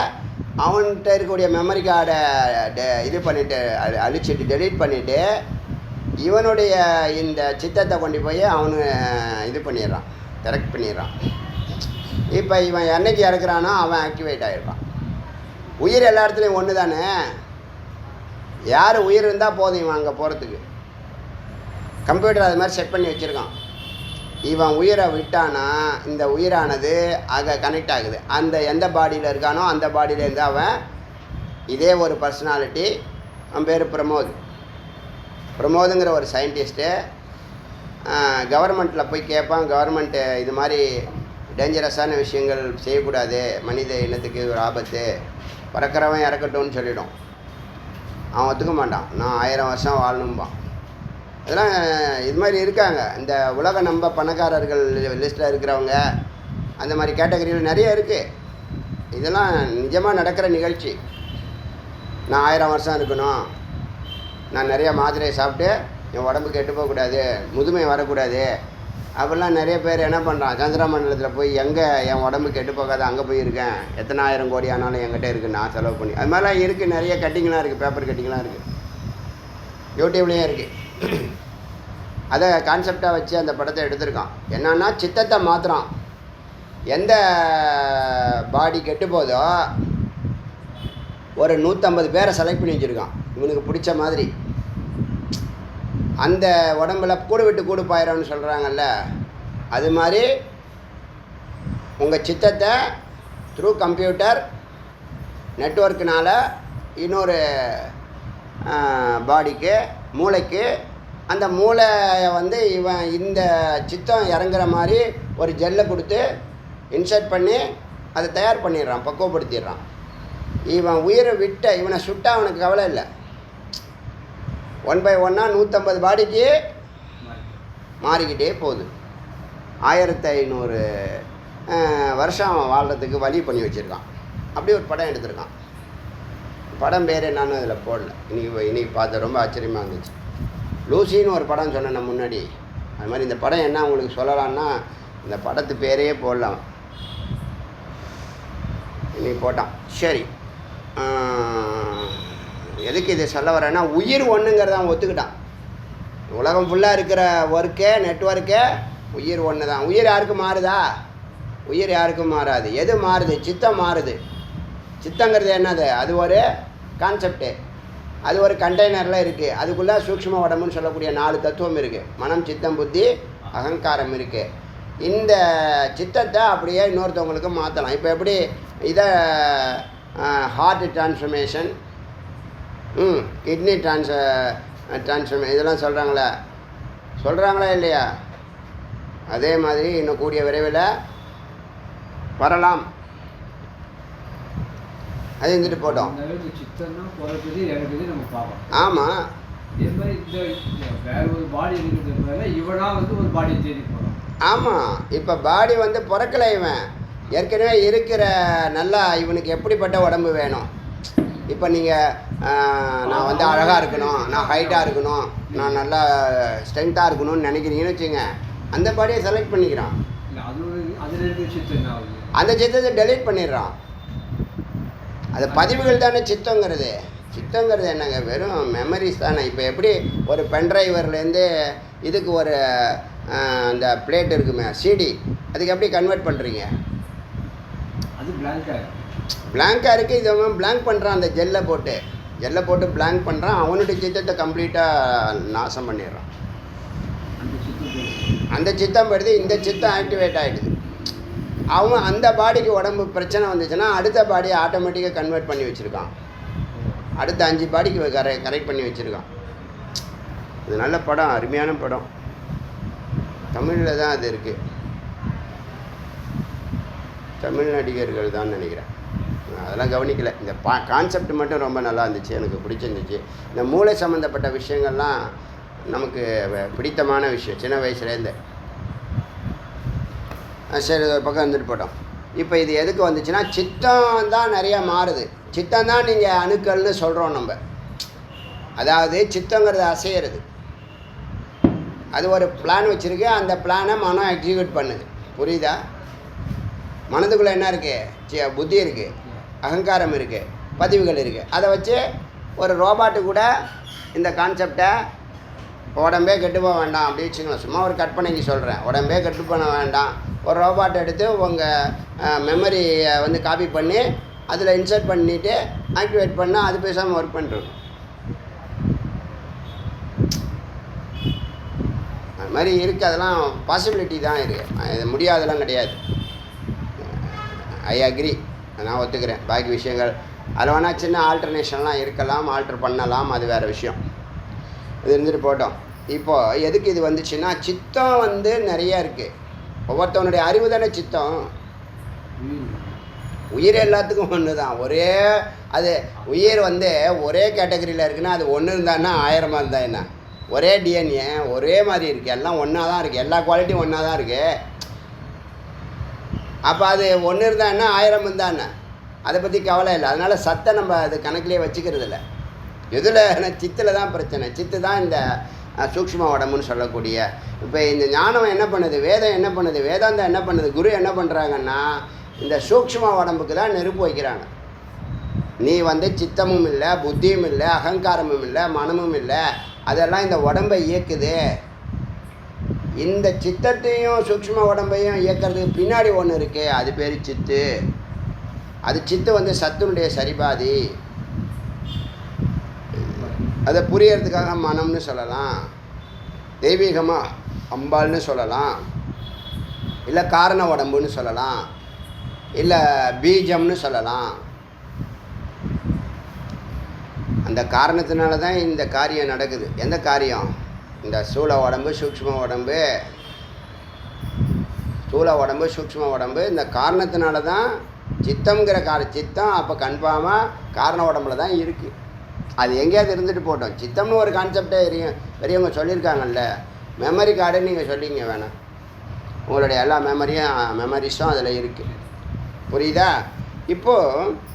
அவன்கிட்ட இருக்கக்கூடிய மெமரி கார்டை இது பண்ணிவிட்டு அழிச்சிட்டு டெலீட் பண்ணிவிட்டு இவனுடைய இந்த சித்தத்தை கொண்டு போய் அவனு இது பண்ணிடுறான், கரெக்ட் பண்ணிடுறான். இப்போ இவன் என்னைக்கு இறக்குறானோ அவன் ஆக்டிவேட் ஆகிடுறான். உயிர் எல்லா இடத்துலையும் ஒன்று தானே. யார் உயிர் இருந்தால் போதும் இவன் அங்கே போகிறதுக்கு. கம்ப்யூட்டர் அது மாதிரி செட் பண்ணி வச்சுருக்கான். இவன் உயிரை விட்டானா இந்த உயிரானது அங்கே கனெக்ட் ஆகுது. அந்த எந்த பாடியில் இருக்கானோ அந்த பாடியிலேருந்து அவன் இதே ஒரு பர்சனாலிட்டி. அவன் பேர் பிரமோதுங்கிற ஒரு சயின்டிஸ்ட்டு. கவர்மெண்ட்டில் போய் கேட்பான், கவர்மெண்ட்டு இது மாதிரி டேஞ்சரஸான விஷயங்கள் செய்யக்கூடாது, மனித இனத்துக்கு ஒரு ஆபத்து, பறக்கிறவன் இறக்கட்டும்னு சொல்லிடும். அவன் ஒத்துக்க மாட்டான், நான் 1000 வருஷம் வாழணும்பான். அதெல்லாம் இது மாதிரி இருக்காங்க. இந்த உலக நம்ப பணக்காரர்கள் லிஸ்ட்டில் இருக்கிறவங்க அந்த மாதிரி கேட்டகரியில் நிறைய இருக்குது. இதெல்லாம் நிஜமாக நடக்கிற நிகழ்ச்சி. நான் 1000 வருஷம் இருக்கணும், நான் நிறையா மாத்திரையை சாப்பிட்டு என் உடம்பு கெட்டு போகக்கூடாது, முதுமை வரக்கூடாது அப்படிலாம் நிறைய பேர் என்ன பண்ணுறான், சந்திர மண்டலத்தில் போய் எங்கே என் உடம்பு கெட்டு போகாது அங்கே போயிருக்கேன், எத்தனை 1000 கோடி ஆனாலும் என்கிட்ட இருக்குது, நான் செலவு பண்ணி. அது மாதிரிலாம் இருக்குது. நிறைய கட்டிங்லாம் இருக்குது, பேப்பர் கட்டிங்லாம் இருக்குது, யூடியூப்லேயும் இருக்குது. அதை கான்செப்டாக வச்சு அந்த படத்தை எடுத்திருக்கான். என்னன்னா சித்தத்தை மாத்திரம். எந்த பாடி கெட்டு போதோ ஒரு 150 பேரை செலக்ட் பண்ணி வச்சுருக்கான் இவனுக்கு பிடிச்ச மாதிரி. அந்த உடம்புல கூடு விட்டு கூடு பாயிரம்னு சொல்கிறாங்கல்ல, அது மாதிரி உங்கள் சித்தத்தை த்ரூ கம்ப்யூட்டர் நெட்வொர்க்குனால் இன்னொரு பாடிக்கு மூளைக்கு, அந்த மூளையை வந்து இவன் இந்த சித்தம் இறங்குற மாதிரி ஒரு ஜெல்லை கொடுத்து இன்சர்ட் பண்ணி அதை தயார் பண்ணிடுறான், பக்குவப்படுத்திடுறான். இவன் உயிரை விட்ட இவனை சுட்டா அவனுக்கு கவலை இல்லை. 1 by 1 150 பாடிக்கு மாறிக்கிட்டே போகுது. 1500 வருஷம் வாழ்கிறதுக்கு வழி பண்ணி வச்சுருக்கான். அப்படி ஒரு படம் எடுத்திருக்கான். படம் பேர் என்னன்னு அதில் போடல. இன்றைக்கி பார்த்த ரொம்ப ஆச்சரியமாக இருந்துச்சு. லூசின்னு ஒரு படம் சொன்னேன் நான் முன்னாடி. அது மாதிரி இந்த படம் என்ன உங்களுக்கு சொல்லலான்னா, இந்த படத்து பேரையே போடலாம். இன்றைக்கி போட்டான். சரி, எதுக்கு இதை சொல்ல வரேன்னா, உயிர் ஒன்றுங்கிறத அவன் ஒத்துக்கிட்டான். உலகம் ஃபுல்லாக இருக்கிற ஒர்க்கே நெட்வொர்க்கே உயிர் ஒன்று தான். உயிர் யாருக்கும் மாறுதா? உயிர் யாருக்கும் மாறாது. எது மாறுது? சித்தம் மாறுது. சித்தங்கிறது என்னது? அது ஒரு கான்செப்டு, அது ஒரு கண்டெய்னரில் இருக்குது. அதுக்குள்ளே சூக்ஷ்ம உடம்புன்னு சொல்லக்கூடிய 4 தத்துவம் இருக்குது. மனம், சித்தம், புத்தி, அகங்காரம் இருக்குது. இந்த சித்தத்தை அப்படியே இன்னொருத்தவங்களுக்கு மாற்றலாம். இப்போ எப்படி இதை ஹார்ட் டிரான்ஸ்ஃபர்மேஷன், கிட்னி டிரான்ஸ்ஃபர்மேஷன் இதெல்லாம் சொல்கிறாங்களா இல்லையா? அதே மாதிரி இன்னும் கூடிய விரைவில் வரலாம். அது இருந்துட்டு போட்டோம். ஆமாம், ஆமாம். இப்போ பாடி வந்து பிறக்கலை. இவன் ஏற்கனவே இருக்கிற நல்லா இவனுக்கு எப்படிப்பட்ட உடம்பு வேணும். இப்போ நீங்கள் நான் வந்து அழகாக இருக்கணும், நான் ஹைட்டாக இருக்கணும், நான் நல்லா ஸ்ட்ரென்த்தாக இருக்கணும்னு நினைக்கிறீங்கன்னு வச்சுங்க, அந்த பாடியை செலக்ட் பண்ணிக்கிறான். அந்த சித்தத்தை டெலீட் பண்ணிடுறான். அது பதிவுகள் தானே சித்தங்கிறது. சித்தங்கிறது என்னங்க? வெறும் மெமரிஸ் தானே. இப்போ எப்படி ஒரு பென்ட்ரைவர்லேருந்து இதுக்கு ஒரு அந்த பிளேட் இருக்குமே சிடி, அதுக்கு எப்படி கன்வெர்ட் பண்ணுறீங்க? அது பிளாங்காக இருக்குது. இது அவன் பிளாங்க் பண்ணுறான். அந்த ஜெல்லை போட்டு பிளாங்க் பண்ணுறான். அவனுடைய சித்தத்தை கம்ப்ளீட்டாக நாசம் பண்ணிடுறான். அந்த சித்தம் படுது, இந்த சித்தம் ஆக்டிவேட் ஆகிடுது. அவன் அந்த பாடிக்கு உடம்பு பிரச்சனை வந்துச்சுன்னா அடுத்த பாடியை ஆட்டோமேட்டிக்காக கன்வெர்ட் பண்ணி வச்சுருக்கான். அடுத்த 5 பாடிக்கு கரெக்ட் பண்ணி வச்சுருக்கான். இது நல்ல படம், அருமையான படம். தமிழில் தான் அது இருக்குது. தமிழ் நடிகர்கள் தான் நினைக்கிறேன். அதெல்லாம் கவனிக்கலை. இந்த கான்செப்ட் மட்டும் ரொம்ப நல்லா இருந்துச்சு, எனக்கு பிடிச்சிருந்துச்சு. இந்த மூளை சம்மந்தப்பட்ட விஷயங்கள்லாம் நமக்கு பிடித்தமான விஷயம் சின்ன வயசுலேருந்து. சரி, ஒரு பக்கம் வந்துட்டு போட்டோம். இப்போ இது எதுக்கு வந்துச்சுன்னா, சித்தம் தான் நிறையா மாறுது. சித்தம் தான் நீங்கள் அணுக்கள்னு சொல்கிறோம் நம்ம. அதாவது சித்தங்கிறது அசையிறது. அது ஒரு பிளான் வச்சுருக்கு. அந்த பிளானை மனம் எக்ஸிக்யூட் பண்ணுது. புரியுதா? மனதுக்குள்ளே என்ன இருக்குது? புத்தி இருக்குது, அகங்காரம் இருக்குது, பதிவுகள் இருக்குது. அதை வச்சு ஒரு ரோபாட்டு கூட இந்த கான்செப்டை உடம்பே கெட்டு போக வேண்டாம் அப்படி வச்சுக்கலாம். சும்மா ஒரு கற்பனைக்கு சொல்கிறேன். உடம்பே கெட்டு போக வேண்டாம், ஒரு ரோபாட்டை எடுத்து உங்கள் மெமரியை வந்து காப்பி பண்ணி அதில் இன்சர்ட் பண்ணிவிட்டு ஆக்டிவேட் பண்ணால் அது பேசாமல் ஒர்க் பண்ணுறோம். அது மாதிரி இருக்குது. அதெல்லாம் பாசிபிலிட்டி தான் இருக்குது. இது முடியாதெல்லாம் கிடையாது. ஐ அக்ரி, நான் ஒத்துக்கிறேன். பாக்கி விஷயங்கள் அதில் வேணால் சின்ன ஆல்டர்னேஷன்லாம் இருக்கலாம், ஆல்டர் பண்ணலாம், அது வேறு விஷயம். இது இருந்துட்டு போட்டோம். இப்போது எதுக்கு இது வந்துச்சுன்னா, சித்தம் வந்து நிறையா இருக்குது. ஒவ்வொருத்தவனுடைய அறிவு தானே சித்தம். உயிர் எல்லாத்துக்கும் ஒன்று தான். அது உயிர் வந்து ஒரே கேட்டகரியில் இருக்குன்னா அது ஒன்று இருந்தான்னா 1000 இருந்தால் என்ன? ஒரே டிஎன்ஏ ஒரே மாதிரி இருக்குது, எல்லாம் ஒன்றா தான் இருக்குது, எல்லா குவாலிட்டியும் ஒன்றா தான் இருக்குது. அப்போ அது ஒன்று இருந்தால் என்ன, 1000 இருந்தால் என்ன? அதை பற்றி கவலை இல்லை. அதனால் சத்தை நம்ம அது கணக்கிலே வச்சுக்கிறது இல்லை. எதில்? சித்தில் தான் பிரச்சனை. சித்து தான் இந்த சூக்ஷ்ம உடம்புன்னு சொல்லக்கூடிய. இப்போ இந்த ஞானம் என்ன பண்ணுது? வேதம் என்ன பண்ணுது? வேதாந்தம் என்ன பண்ணுது? குரு என்ன பண்ணுறாங்கன்னா, இந்த சூக்ஷ்ம உடம்புக்கு தான் நெருப்பு வைக்கிறாங்க. நீ வந்து சித்தமும் இல்லை, புத்தியும் இல்லை, அகங்காரமும் இல்லை, மனமும் இல்லை, அதெல்லாம் இந்த உடம்பை இயக்குது. இந்த சித்தத்தையும் சூக்ஷ்ம உடம்பையும் இயக்கிறதுக்கு பின்னாடி ஒன்று இருக்குது, அது பேர் சித்து. அது சித்து வந்து சத்துனுடைய சரிபாதி. அதை புரியறதுக்காக மனம்னு சொல்லலாம், தெய்வீகமாக அம்பாள்னு சொல்லலாம், இல்லை காரண உடம்புன்னு சொல்லலாம், இல்லை பீஜம்னு சொல்லலாம். அந்த காரணத்தினால தான் இந்த காரியம் நடக்குது. எந்த காரியம்? இந்த ஸ்தூல உடம்பு சூக்ஷ்ம உடம்பு, ஸ்தூல உடம்பு சூக்ஷ்ம உடம்பு, இந்த காரணத்தினால தான் சித்தம்ங்கிற சித்தம் அப்போ கன்ஃபார்மாக காரண உடம்புல தான் இருக்குது. அது எங்கேயாவது இருந்துட்டு போட்டோம். சித்தம்னு ஒரு கான்செப்டே பெரியவங்க சொல்லியிருக்காங்கல்ல. மெமரி கார்டுன்னு நீங்கள் சொல்லிங்க வேணாம், உங்களுடைய எல்லா மெமரிஸும் அதில் இருக்குது. புரியுதா? இப்போது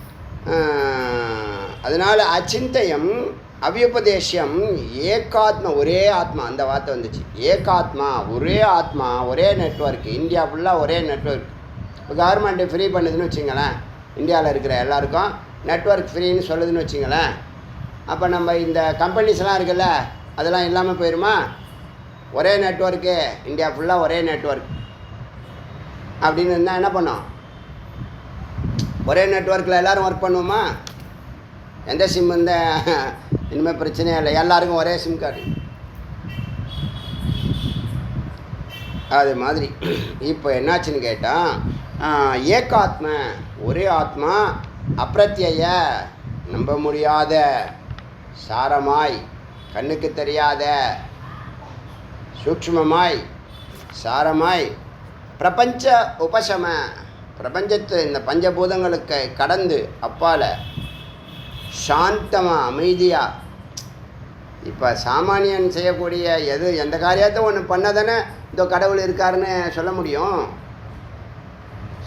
அதனால் அச்சிந்தயம் அவ்யுபதேசியம் ஏகாத்மா, ஒரே ஆத்மா, அந்த வார்த்தை வந்துச்சு. ஏகாத்மா, ஒரே ஆத்மா, ஒரே நெட்வொர்க், இந்தியா ஃபுல்லாக ஒரே நெட்வொர்க். இப்போ கவர்மெண்ட்டு ஃப்ரீ பண்ணுதுன்னு வச்சுங்களேன், இந்தியாவில் இருக்கிற எல்லாருக்கும் நெட்வொர்க் ஃப்ரீன்னு சொல்லுதுன்னு வச்சுங்களேன். அப்போ நம்ம இந்த கம்பெனிஸ்லாம் இருக்குல்ல, அதெல்லாம் இல்லாமல் போயிடுமா? ஒரே நெட்வொர்க்கு, இந்தியா ஃபுல்லாக ஒரே நெட்வொர்க் அப்படின்னு இருந்தால் என்ன பண்ணோம்? ஒரே நெட்வொர்க்கில் எல்லோரும் ஒர்க் பண்ணுவோமா? எந்த சிம் இருந்தால் இனிமேல் பிரச்சனையே இல்லை, எல்லாருக்கும் ஒரே சிம் கார்டு. அது மாதிரி இப்போ என்னாச்சுன்னு கேட்டால், ஏகாத்ம, ஒரே ஆத்மா, அப்பிரத்யய, நம்ப முடியாத, சாரமாய், கண்ணுக்கு தெரியாத, சூக்ஷ்மமாய், சாரமாய், பிரபஞ்ச உபசம, பிரபஞ்சத்து இந்த பஞ்சபூதங்களுக்கு கடந்து அப்பால் சாந்தமாக அமைதியாக. இப்போ சாமானியன் செய்யக்கூடிய எந்த காரியத்தை ஒன்று பண்ணதானே இந்த கடவுள் இருக்காருன்னு சொல்ல முடியும்.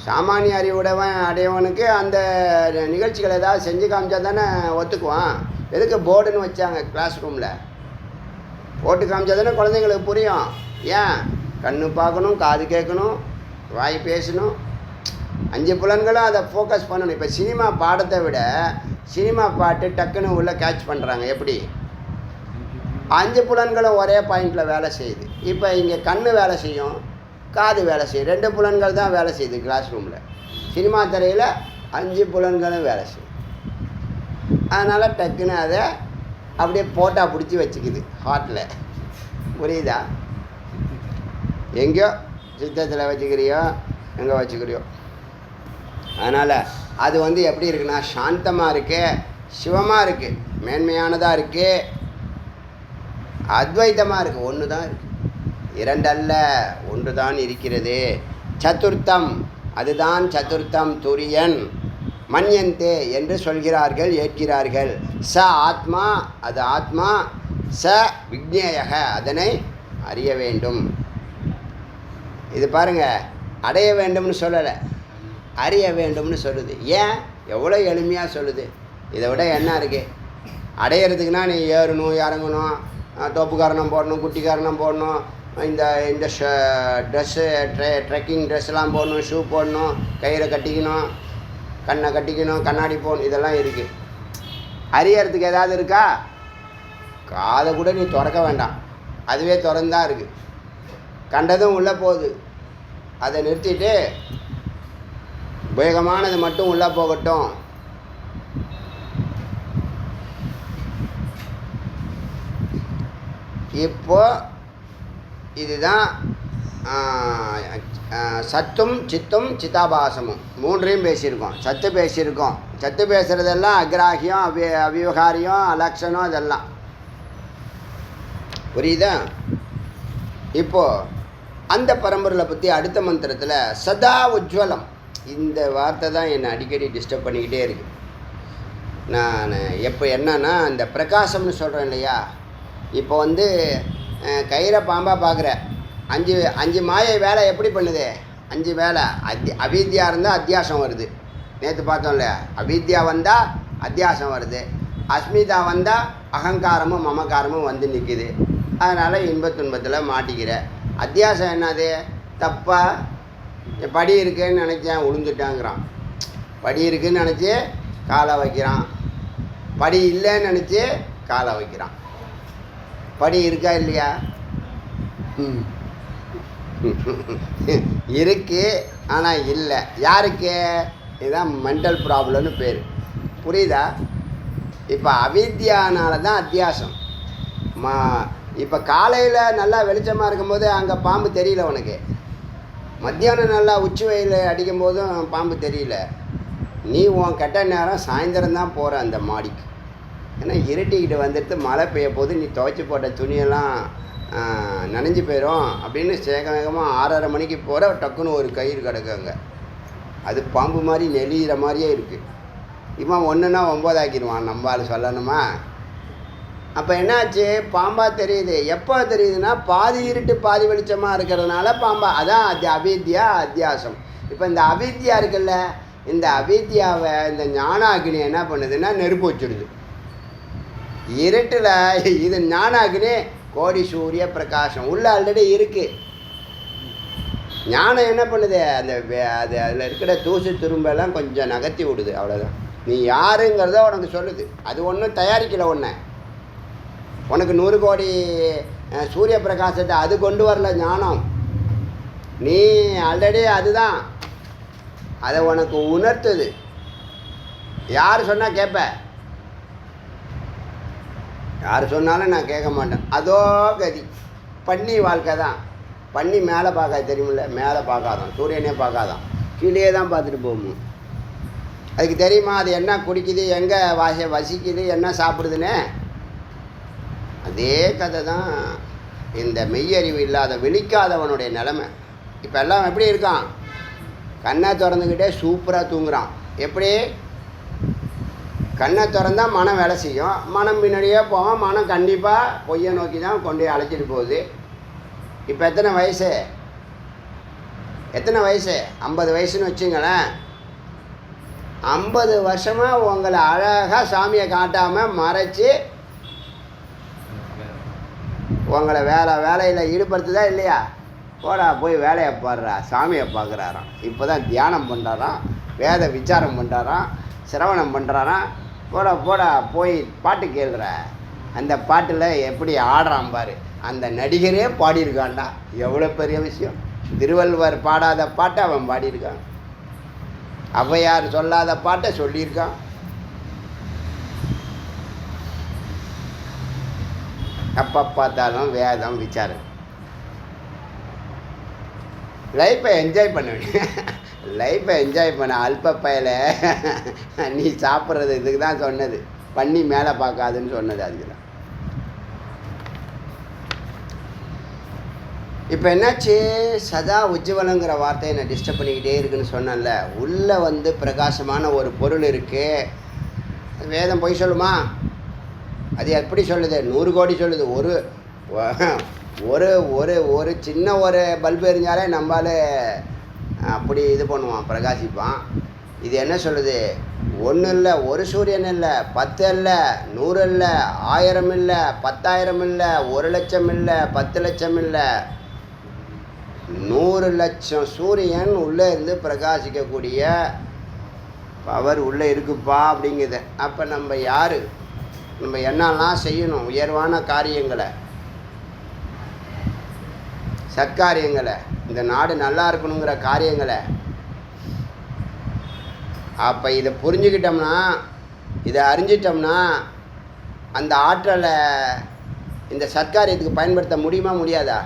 சாமானிய அறிவுடையவன் அடையவனுக்கு அந்த நிகழ்ச்சிகள் ஏதாவது செஞ்சு காமிச்சா தானே ஒத்துக்குவான். எதுக்கு போர்டுன்னு வச்சாங்க கிளாஸ் ரூமில்? போட்டு காமிச்சா தானே குழந்தைங்களுக்கு புரியும். ஏன்? கண்ணு பார்க்கணும், காது கேட்கணும், வாய் பேசணும், 5 புலன்களும் அதை ஃபோக்கஸ் பண்ணணும். இப்போ சினிமா பாடத்தை விட சினிமா பாட்டு டக்குன்னு உள்ளே கேட்ச் பண்ணுறாங்க. எப்படி? 5 புலன்களும் ஒரே பாயிண்டில் வேலை செய்யுது. இப்போ இங்கே கண்ணு வேலை செய்யும், காது வேலை செய்யும், 2 புலன்கள் தான் வேலை செய்யுது கிளாஸ் ரூமில். சினிமா திரையில் 5 புலன்களும் வேலை செய்யும். அதனால் டக்குன்னு அதை அப்படியே போட்டா பிடிச்சி வச்சுக்குது ஹார்ட்டில். புரியுதா? எங்கேயோ சித்தத்தில் வச்சுக்கிறியோ, எங்கே வச்சுக்கிறியோ. அதனால் அது எப்படி இருக்குன்னா, சாந்தமாக இருக்குது, சிவமாக இருக்குது, மேன்மையானதாக இருக்குது, அத்வைத்தமாக இருக்குது. ஒன்று தான் இருக்குது, 2 அல்ல, ஒன்று தான் இருக்கிறது. சதுர்த்தம், அதுதான் சதுர்த்தம் துரியன் மன்யந்தே என்று சொல்கிறார்கள், ஏற்கிறார்கள். ச ஆத்மா, அது ஆத்மா. ச விக்னேயக, அதனை அறிய வேண்டும். இது பாருங்கள், அடைய வேண்டும்னு சொல்லலை, அறிய வேண்டும்னு சொல்லுது. ஏன்? எவ்வளோ எளிமையாக சொல்லுது. இதை விட என்ன இருக்குது? அடையிறதுக்குன்னா நீ ஏறணும், இறங்கணும், தோப்பு காரணம் போடணும், குட்டி காரணம் போடணும், இந்த ட்ரெஸ்ஸு ட்ரெக்கிங் ட்ரெஸ்லாம் போடணும், ஷூ போடணும், கயிறை கட்டிக்கணும், கண்ணை கட்டிக்கணும், கண்ணாடி போடணும், இதெல்லாம் இருக்குது. அறியறதுக்கு ஏதாவது இருக்கா? காதை கூட நீ திறக்க வேண்டாம், அதுவே திறந்தான் இருக்குது. கண்டதும் உள்ளே போகுது. அதை நிறுத்திட்டு உபயோகமானது மட்டும் உள்ளே போகட்டும். இப்போ இதுதான் சத்தும் சித்தும் சித்தாபாசமும் 3ஐயும் பேசியிருக்கோம். சத்து பேசியிருக்கோம். சத்து பேசுகிறதெல்லாம் அக்ராஹியம், அவிவகாரியம், அலட்சணம், இதெல்லாம் புரியுதா? இப்போது அந்த பரம்பரையில் பற்றி அடுத்த மந்திரத்தில் சதா உஜ்வலம், இந்த வார்த்தை தான் என்னை அடிக்கடி டிஸ்டர்ப் பண்ணிக்கிட்டே இருக்குது. நான் எப்போ என்னன்னா, இந்த பிரகாசம்னு சொல்கிறேன் இல்லையா, இப்போ கயிறை பாம்பாக பார்க்குற 5 மாயை வேலை எப்படி பண்ணுது? 5 வேலை. அவித்யா இருந்தால் அத்தியாசம் வருது. நேற்று பார்த்தோம்ல, அவித்யா வந்தால் அத்தியாசம் வருது. அஸ்மிதா வந்தால் அகங்காரமும் மமகாரமும் நிற்கிது. அதனால் இன்பத்துன்பத்தில் மாட்டிக்கிற. அத்தியாசம் என்னது? தப்பாக படி இருக்குன்னு நினச்சேன், உளுந்துட்டாங்கிறான். படி இருக்குன்னு நினச்சி காலை வைக்கிறான், படி இல்லைன்னு நினச்சி காலை வைக்கிறான். படி இருக்கா இல்லையா? இருக்கு, ஆனால் இல்லை. யாருக்கு? இதுதான் மென்டல் ப்ராப்ளம்னு பேர். புரியுதா? இப்போ அவித்யானால தான் அத்தியாசம். இப்போ காலையில் நல்லா வெளிச்சமாக இருக்கும்போது அங்கே பாம்பு தெரியல உனக்கு, மத்தியானம் நல்லா உச்சி வெயில் அடிக்கும் போதும் பாம்பு தெரியல. நீ உன் கெட்ட நேரம் சாயந்தரம் தான் போகிற அந்த மாடிக்கு. ஏன்னா இருட்டிக்கிட்டு வந்துட்டு மழை பெய்ய போது நீ துவைச்சி போட்ட துணியெல்லாம் நனைஞ்சு போயிடும் அப்படின்னு வேகமாக 6:30 மணிக்கு போகிற டக்குன்னு ஒரு கயிறு கிடக்குங்க. அது பாம்பு மாதிரி நெளிகிற மாதிரியே இருக்குது. இவன் 1ன்னா 9 ஆக்கிடுவான், நம்மளால் சொல்லணுமா? அப்போ என்னாச்சு, பாம்பாக தெரியுது. எப்போ தெரியுதுன்னா பாதி இருட்டு பாதி வெளிச்சமாக இருக்கிறதுனால பாம்பா. அதான் அவித்யா அத்தியாசம். இப்போ இந்த அவித்யா இருக்குல்ல, இந்த அவித்யாவை இந்த ஞானாகினி என்ன பண்ணுதுன்னா நெருப்பு வச்சுடுது. இருட்டில் இது ஞானாகினி கோடி சூரிய பிரகாசம் உள்ள ஆல்ரெடி இருக்குது. ஞானம் என்ன பண்ணுது, அது அதில் இருக்கிற தூசு துரும்பெல்லாம் கொஞ்சம் நகர்த்தி விடுது, அவ்வளோதான். நீ யாருங்கிறத உனக்கு சொல்லுது. அது ஒன்றும் தயாரிக்கலை ஒன்று. உனக்கு 100 கோடி சூரிய பிரகாசத்தை அது கொண்டு வரல ஞானம். நீ ஆல்ரெடி அதுதான் அதை உனக்கு உணர்த்துது. யார் சொன்னால் கேட்ப? யார் சொன்னாலும் நான் கேட்க மாட்டேன். அதோ கதி பண்ணி வாழ்க்கை தான். பண்ணி மேலே பார்க்க தெரியுமில்ல, மேலே பார்க்காதான், சூரியனே பார்க்காதான், கீழே தான் பார்த்துட்டு போகும். அதுக்கு தெரியுமா அது என்ன குடிக்குது, எங்கே வசிக்குது, என்ன சாப்பிடுதுன்னு? அதே கதை தான் இந்த மெய்யறிவு இல்லாத விழிக்காதவனுடைய நிலைமை. இப்போ எல்லாம் எப்படி இருக்கான், கண்ணை திறந்துக்கிட்டே சூப்பராக தூங்குறான். எப்படி? கண்ணை திறந்தால் மனம் வேலை செய்யும், மனம் பின்னாடியே போவோம், மனம் கண்டிப்பாக பொய்யை நோக்கி தான் கொண்டு போய் அழைச்சிட்டு போகுது. இப்போ எத்தனை வயசு 50 வயசுன்னு வச்சுங்களேன். 50 வருஷமாக உங்களை அழகாக சாமியை காட்டாமல் மறைச்சி உங்களை வேலையில் ஈடுபடுத்துதா இல்லையா? போடா போய் வேலையை பாடுறா, சாமியை பார்க்குறாராம். இப்போ தான் தியானம் பண்ணுறாராம், வேத விசாரம் பண்ணுறாராம், சிரவணம் பண்ணுறாராம். போடா போய் பாட்டு கேளுற. அந்த பாட்டில் எப்படி ஆடுறான் பாரு, அந்த நடிகரே பாடியிருக்கான்டா. எவ்வளோ பெரிய விஷயம். திருவள்ளுவர் பாடாத பாட்டை அவன் பாடியிருக்கான், ஔவையார் சொல்லாத பாட்டை சொல்லியிருக்கான். எப்போ பார்த்தாலும் வேதம் விசாரம். லைஃப்பை என்ஜாய் பண்ண வேண்டிய லைஃப்பை என்ஜாய் பண்ண. அல்ப பயல நீ சாப்பிட்றது இதுக்கு தான் சொன்னது, பண்ணி மேலே பார்க்காதுன்னு சொன்னது அதுக்கு தான். இப்போ என்னாச்சு, சதா உஜ்ஜவலங்கிற வார்த்தையை நான் டிஸ்டர்ப் பண்ணிக்கிட்டே இருக்குன்னு சொன்னேன்ல. உள்ளே பிரகாசமான ஒரு பொருள் இருக்குது. வேதம் பொய் சொல்லுமா? அது எப்படி சொல்லுது? 100 கோடி சொல்லுது. ஒரு ஒரு ஒரு சின்ன ஒரு பல்பு எரிஞ்சாலே நம்மளால் அப்படி இது பண்ணுவான், பிரகாசிப்பான். இது என்ன சொல்லுது? 1 இல்லை, 1 சூரியன் இல்லை, 10 இல்லை, 100 இல்லை, 1000 இல்லை, 10,000 இல்லை, 1 லட்சம் இல்லை, 10 லட்சம் இல்லை, 100 லட்சம் சூரியன் உள்ளே இருந்து பிரகாசிக்கக்கூடிய பவர் உள்ளே இருக்குப்பா அப்படிங்குது. அப்போ நம்ம யார்? நம்ம என்னெல்லாம் செய்யணும்? உயர்வான காரியங்களை, சத்காரியங்களை, இந்த நாடு நல்லா இருக்கணுங்கிற காரியங்களை. அப்போ இதை புரிஞ்சுக்கிட்டோம்னா, இதை அறிஞ்சிட்டோம்னா, அந்த ஆற்றலை இந்த சத்காரியத்துக்கு பயன்படுத்த முடியுமா முடியாதா?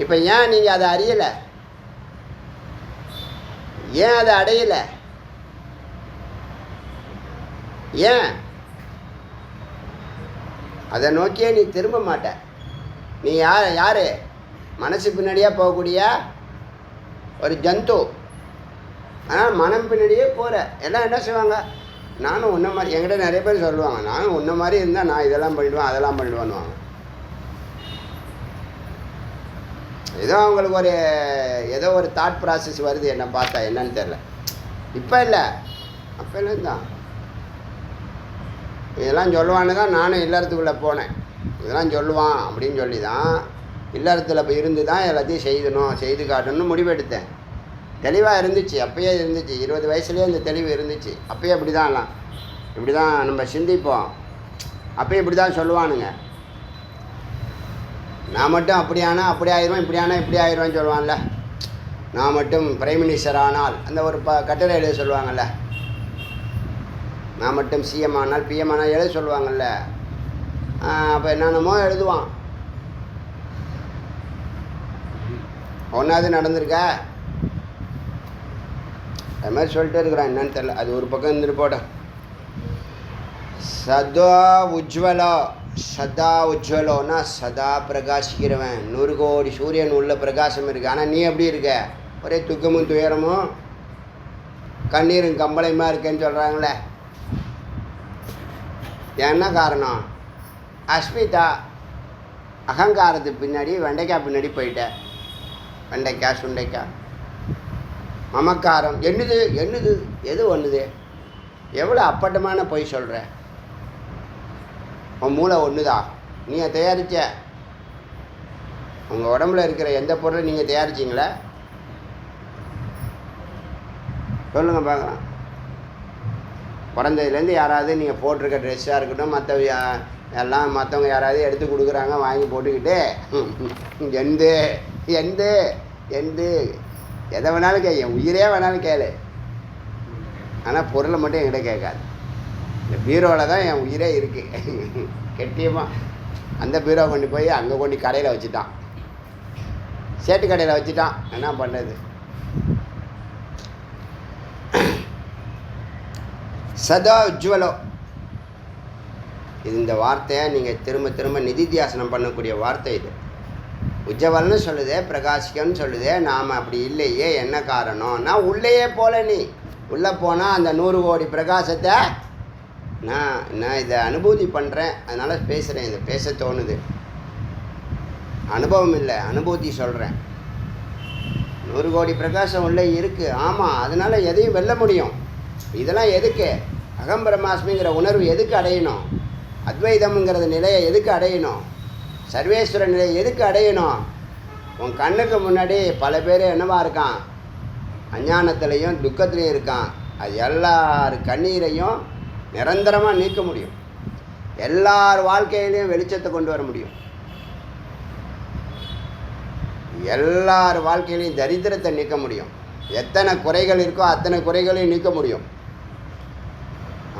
இப்போ ஏன் நீங்கள் அதை அறியலை? ஏன் அதை அடையலை? ஏன்? அதை நோக்கியே நீ திரும்ப மாட்ட. நீ யார்? மனசு பின்னாடியே போகக்கூடிய ஒரு ஜந்து. ஆனால் மனம் பின்னாடியே போகிற. எல்லாம் என்ன செய்வாங்க? நானும் உன்ன மாதிரி, என்கிட்ட நிறைய பேர் சொல்லுவாங்க, நானும் உன்ன மாதிரி இருந்தால் நான் இதெல்லாம் பண்ணிவிடுவேன் அதெல்லாம் பண்ணிவிடுவேன்னுவாங்க. ஏதோ அவங்களுக்கு ஏதோ ஒரு தாட் ப்ராசஸ் வருது என்னை பார்த்தா, என்னன்னு தெரில. இப்போ இல்லை, அப்போல்லாம் தான் இதெல்லாம் சொல்லுவான்னு தான் நானும் இல்லறத்துக்குள்ளே போனேன். இதெல்லாம் சொல்லுவான் அப்படின்னு சொல்லி தான் இல்லறத்தில் இப்போ இருந்து தான் எல்லாத்தையும் செய்து காட்டணும்னு முடிவெடுத்தேன். தெளிவாக இருந்துச்சு, அப்பயே இருந்துச்சு. 20 வயசுலேயே இந்த தெளிவு இருந்துச்சு. அப்பயே இப்படி தான் எல்லாம் இப்படி தான் நம்ம சிந்திப்போம். அப்பயே இப்படி தான் சொல்லுவானுங்க. நான் மட்டும் அப்படியானா அப்படி ஆயிடுவேன், இப்படியானா இப்படி ஆயிடுவேன்னு சொல்லுவான்ல. நான் மட்டும் பிரைம் மினிஸ்டர் ஆனால் அந்த ஒரு கட்டுரை எழுத சொல்லுவாங்கள்ல. நான் மட்டும் சிஎம் ஆனால் பிஎம் ஆனால் எழுத சொல்லுவாங்கள்ல, அப்போ என்னென்னமோ எழுதுவான். ஒன்றாவது நடந்திருக்கா? அது மாதிரி சொல்லிட்டு இருக்கிறான், என்னன்னு தெரில. அது ஒரு பக்கம் இருந்துட்டு போட்டோம். சதா உஜ்வலோ, சதா உஜ்வலோன்னா சதா பிரகாசிக்கிறவன். 100 கோடி சூரியன் உள்ள பிரகாசம் இருக்குது. ஆனால் நீ எப்படி இருக்க? ஒரே துக்கமும் துயரமும் கண்ணீரும் கம்பளையுமா இருக்கேன்னு சொல்கிறாங்களே. என்ன காரணம்? அஸ்மிதா அகங்காரத்துக்கு பின்னாடி வெண்டைக்காய் பின்னாடி போயிட்டேன். வெண்டைக்காய் சுண்டைக்காய் மமக்காரம் என்னது என்னது எது ஒன்றுது? எவ்வளோ அப்பட்டமான பொய் சொல்கிற? உன் மூளை ஒன்றுதா? நீங்கள் தயாரித்த உங்கள் உடம்புல இருக்கிற எந்த பொருளை நீங்கள் தயாரிச்சிங்களா? சொல்லுங்கள் பார்க்கலாம். பிறந்ததுலேருந்து யாராவது நீங்கள் போட்டிருக்க ட்ரெஸ்ஸாக இருக்கட்டும், மற்ற எல்லாம் மற்றவங்க யாராவது எடுத்து கொடுக்குறாங்க, வாங்கி போட்டுக்கிட்டு எந்த எந்த எந்த எதை வேணாலும் என் உயிரே வேணாலும் கேளு. ஆனால் பொருளை மட்டும் என்கிட்ட கேட்காது. இந்த பீரோவில் தான் என் உயிரே இருக்குது கெட்டியமாக. அந்த பீரோ கொண்டு போய் அங்கே கொண்டு கடையில் வச்சுட்டான், சேட்டு கடையில் வச்சுட்டான். என்ன பண்ணுறது? சதா உஜ்வலோ, இது இந்த வார்த்தையை நீங்கள் திரும்ப திரும்ப நிதித்தியாசனம் பண்ணக்கூடிய வார்த்தை இது. உஜ்ஜவல்னு சொல்லுதே, பிரகாசிக்கன்னு சொல்லுதே. நாம் அப்படி இல்லையே, என்ன காரணம்? நான் உள்ளேயே போல. நீ உள்ளே போனால் அந்த 100 கோடி பிரகாசத்தை நான் இதை அனுபூதி பண்ணுறேன், அதனால் பேசுகிறேன். இதை பேச தோணுது. அனுபவம் இல்லை, அனுபூதி சொல்கிறேன். 100 கோடி பிரகாசம் உள்ளே இருக்குது. ஆமாம், அதனால் எதையும் வெல்ல முடியும். இதெல்லாம் எதுக்கு? அகம் பிரம்மாஸ்மிங்கிற உணர்வு எதுக்கு அடையணும்? அத்வைதம்ங்கிறது நிலையை எதுக்கு அடையணும்? சர்வேஸ்வர நிலையை எதுக்கு அடையணும்? உன் கண்ணுக்கு முன்னாடி பல பேர் என்னவா இருக்கான்? அஞ்ஞானத்துலேயும் துக்கத்துலேயும் இருக்கான். அது எல்லார் கண்ணீரையும் நிரந்தரமாக நீக்க முடியும். எல்லார் வாழ்க்கையிலையும் வெளிச்சத்தை கொண்டு வர முடியும். எல்லார் வாழ்க்கையிலையும் தரித்திரத்தை நீக்க முடியும். எத்தனை குறைகள் இருக்கோ அத்தனை குறைகளையும் நீக்க முடியும்.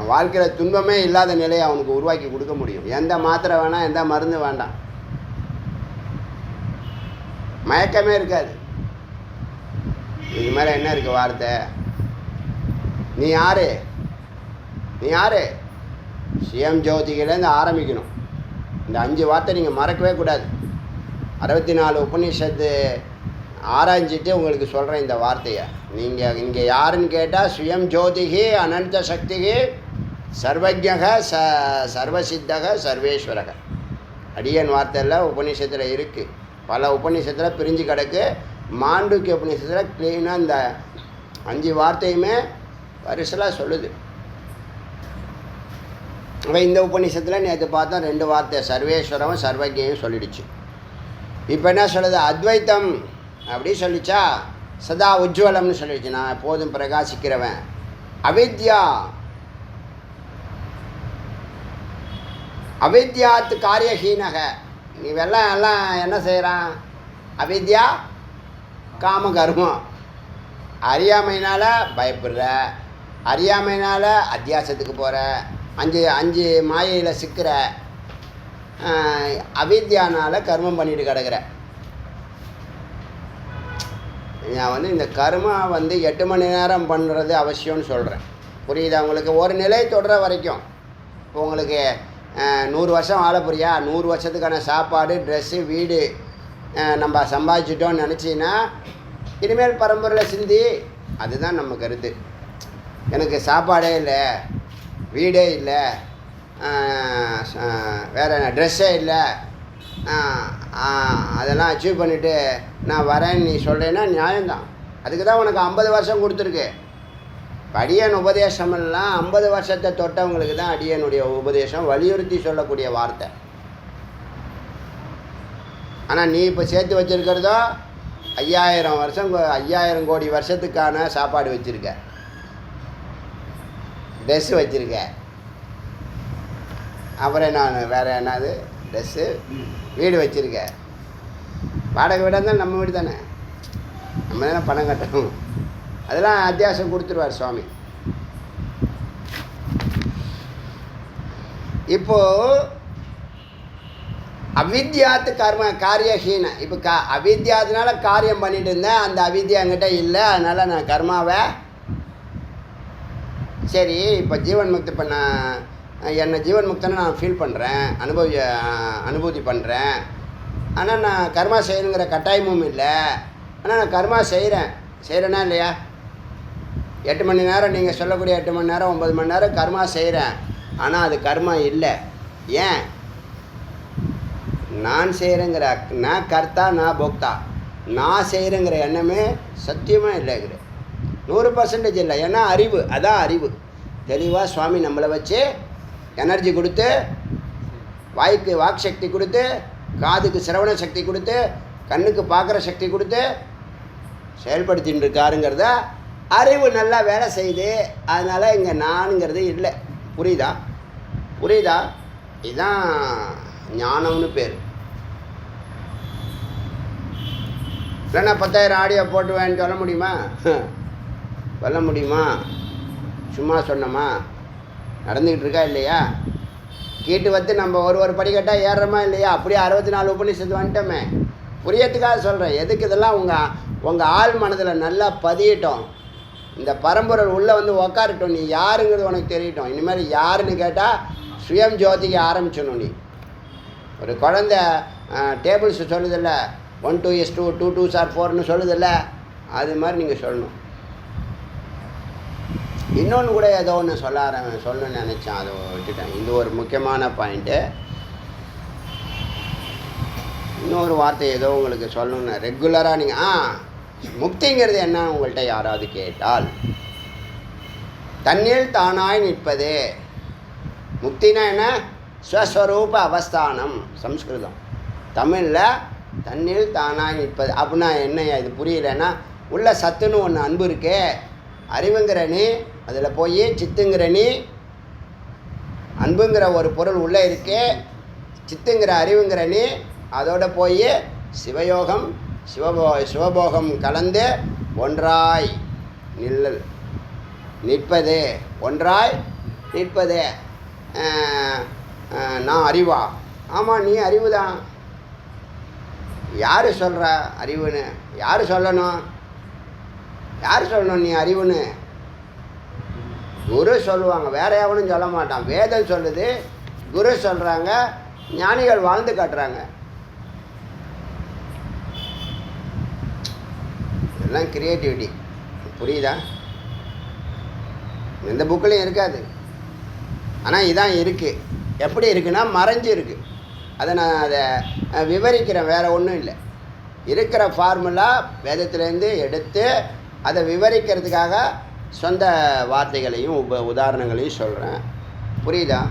வாழ்க்கையில் துன்பமே இல்லாத நிலையை அவனுக்கு உருவாக்கி கொடுக்க முடியும். எந்த மாத்திரை வேணாம், எந்த மருந்து வேண்டாம், மயக்கமே இருக்காது. இதுக்கு மேலே என்ன இருக்குது வார்த்தை? நீ யாரு? நீ யாரு? சிஎம் ஜோதிகிலேருந்து ஆரம்பிக்கணும். இந்த 5 வார்த்தை நீங்கள் மறக்கவே கூடாது. 64 உபநிஷத்து ஆராய்ஞ்சிட்டு உங்களுக்கு சொல்கிறேன் இந்த வார்த்தையை. நீங்கள் இங்கே யாருன்னு கேட்டால் சுயம் ஜோதிகி அனந்த சக்திகி சர்வஜக சர்வசித்தக சர்வேஸ்வரக. அடியன் வார்த்தையில் உபநிஷத்தில் இருக்குது. பல உபநிஷத்தில் பிரிஞ்சு கிடக்கு. மாண்டூக்கிய உபநிஷத்தில் க்ளீனாக இந்த 5 வார்த்தையுமே வரிசலாக சொல்லுது. இப்போ இந்த உபநிஷத்தில் நேற்று பார்த்தா 2 வார்த்தை சர்வேஸ்வரமும் சர்வஜையும் சொல்லிடுச்சு. இப்போ என்ன சொல்லுது? அத்வைத்தம் அப்படி சொல்லிச்சா. சதா உஜ்வலம்னு சொல்லிடுச்சு, நான் எப்போதும் பிரகாசிக்கிறவன். அவித்யா, அவித்யாத்து காரியஹீனக. நீ எல்லாம் என்ன செய்கிறான்? அவித்யா காம கர்மம். அறியாமையினால் பயப்படுற, அறியாமையினால் அத்தியாசத்துக்கு போகிற, 5 மாயையில் சிக்கிற, அவித்யானால் கர்மம் பண்ணிட்டு கிடக்கிற. நான் இந்த கர்மா 8 மணி நேரம் பண்ணுறது அவசியம்னு சொல்கிறேன். புரியுதா உங்களுக்கு? ஒரு நிலை தொடர வரைக்கும். இப்போ உங்களுக்கு 100 வருஷம் வாழ போறியா? 100 வருஷத்துக்கான சாப்பாடு, ட்ரெஸ்ஸு, வீடு நம்ம சம்பாதிச்சிட்டோன்னு நினச்சின்னா இனிமேல் பரம்பரையில் சிந்தி. அதுதான் நம்ம கருத்து. எனக்கு சாப்பாடே இல்லை, வீடே இல்லை, வேறு என்ன ட்ரெஸ்ஸே இல்லை, அதெல்லாம் அச்சீவ் பண்ணிவிட்டு நான் வரேன்னு நீ சொல்கிறேன்னா நியாயம்தான். அதுக்கு தான் உனக்கு 50 வருஷம் கொடுத்துருக்கு. அடியன் உபதேசமெல்லாம் 50 வருஷத்தை தொட்டவங்களுக்கு தான் அடியனுடைய உபதேசம் வலியுறுத்தி சொல்லக்கூடிய வார்த்தை. ஆனால் நீ இப்போ சேர்த்து வச்சுருக்கிறதோ 5000 வருஷம், 5000 கோடி வருஷத்துக்கான சாப்பாடு வச்சுருக்க, ட்ரெஸ்ஸு வச்சுருக்க. அப்புறம் நான் வேறு என்னது ட்ரெஸ்ஸு, வீடு வச்சுருக்க. வாடகை வீடாக இருந்தால் நம்ம வீடு தானே, நம்ம தானே பணம் கட்டணும். அதெல்லாம் அத்தியாவசியம் கொடுத்துருவார் சுவாமி. இப்போது அவித்யாத்து கர்ம காரியஹீன. இப்போ அவித்யாத்தினால காரியம் பண்ணிட்டு இருந்தேன், அந்த அவித்யா என்கிட்ட இல்லை, அதனால் நான் கர்மாவை சரி இப்போ ஜீவன் முக்தி பண்ண என்னை ஜீவன் முக்தனை நான் ஃபீல் பண்ணுறேன், அனுபூதி பண்ணுறேன். ஆனால் நான் கர்மா செய்யணுங்கிற கட்டாயமும் இல்லை. ஆனால் நான் கர்மா செய்கிறேன்னா இல்லையா? 8 மணி நேரம் நீங்கள் சொல்லக்கூடிய 8 மணி நேரம் 9 மணி நேரம் கர்மா செய்கிறேன். ஆனால் அது கர்மா இல்லை. ஏன்? நான் செய்கிறேங்கிற நான் கர்த்தா நான் போக்தா, நான் செய்கிறேங்கிற எண்ணமே சத்தியமாக இல்லைங்கிற 100% இல்லை. ஏன்னா அறிவு, அதான் அறிவு. தெளிவாக சுவாமி நம்மளை வச்சு எனர்ஜி கொடுத்து, வாய்க்கு வாக் சக்தி கொடுத்து, காதுக்கு சிரவண சக்தி கொடுத்து, கண்ணுக்கு பார்க்குற சக்தி கொடுத்து செயல்படுத்தின்னு இருக்காருங்கிறத அறிவு நல்லா வேலை செய்யுது. அதனால் இங்கே நானுங்கிறது இல்லை. புரியுதா? இதுதான் ஞானம்னு பேர். இல்லைன்னா 10,000 ஆடியோ போட்டு வேன்னு சொல்ல முடியுமா? சும்மா சொன்னோமா? நடந்துக்கிட்டு இருக்கா இல்லையா? கேட்டு வந்து நம்ம ஒரு படிக்கட்டாக ஏறுறோமா இல்லையா? அப்படியே 64 உபநிஷத்து வந்துட்டோமே. புரியத்துக்காக சொல்கிறேன். எதுக்கு இதெல்லாம் உங்கள் ஆள் மனதில் நல்லா பதியட்டும். இந்த பரம்பொருள் உள்ளே வந்து உக்காரட்டும். நீ யாருங்கிறது உனக்கு தெரியட்டும். இனிமேல் யாருன்னு கேட்டால் சுயம் ஜோதிக்கு ஆரம்பிச்சணும். நீ ஒரு குழந்தை டேபிள்ஸ் சொல்லுதில்ல, 1 2 is 2 2 2s are 4ன்னு சொல்லுதில்ல, அது மாதிரி நீங்கள் சொல்லணும். இன்னொன்று கூட ஏதோ ஒன்று சொல்லணும்னு நினச்சேன், அதை விட்டுட்டேன். இது ஒரு முக்கியமான பாயிண்ட்டு. இன்னொரு வார்த்தை ஏதோ உங்களுக்கு சொல்லணும்னு ரெகுலராக நீங்கள் முக்திங்கிறது என்ன உங்கள்கிட்ட யாராவது கேட்டால், தன்னில் தானாய் நிற்பது. முக்தினா என்ன? ஸ்வஸ்வரூப அவஸ்தானம். சம்ஸ்கிருதம். தமிழில் தன்னில் தானாய் நிற்பது அப்படின்னா என்ன? இது புரியலைன்னா, உள்ள சத்துன்னு ஒன்று அன்பு இருக்கே, அறிவுங்கிற நீ அதில் போய் சித்துங்கிற நீ, அன்புங்கிற ஒரு பொருள் உள்ளே இருக்கே, சித்துங்கிற அறிவுங்கிற நீ அதோட போய் சிவயோகம் சிவபோகம் கலந்து ஒன்றாய் நிற்பது. ஒன்றாய் நிற்பது. நான் அறிவா? ஆமாம், நீ அறிவு தான். யார் சொல்கிறா அறிவுன்னு? யார் சொல்லணும் நீ அறிவுன்னு? குரு சொல்லுவாங்க, வேற எவனும் சொல்ல மாட்டான். வேதம் சொல்லுது, குரு சொல்கிறாங்க, ஞானிகள் வாழ்ந்து காட்டுறாங்க. இதெல்லாம் கிரியேட்டிவிட்டி. புரியுதா? எந்த புக்கிலையும் இருக்காது. ஆனால் இதான் இருக்குது. எப்படி இருக்குன்னா மறைஞ்சு இருக்குது. அதை நான் விவரிக்கிறேன், வேறு ஒன்றும் இல்லை. இருக்கிற ஃபார்முலா வேதத்துலேருந்து எடுத்து அதை விவரிக்கிறதுக்காக சொந்த வார்த்தைகளையும் உதாரணங்களையும் சொல்கிறேன். புரியுதா?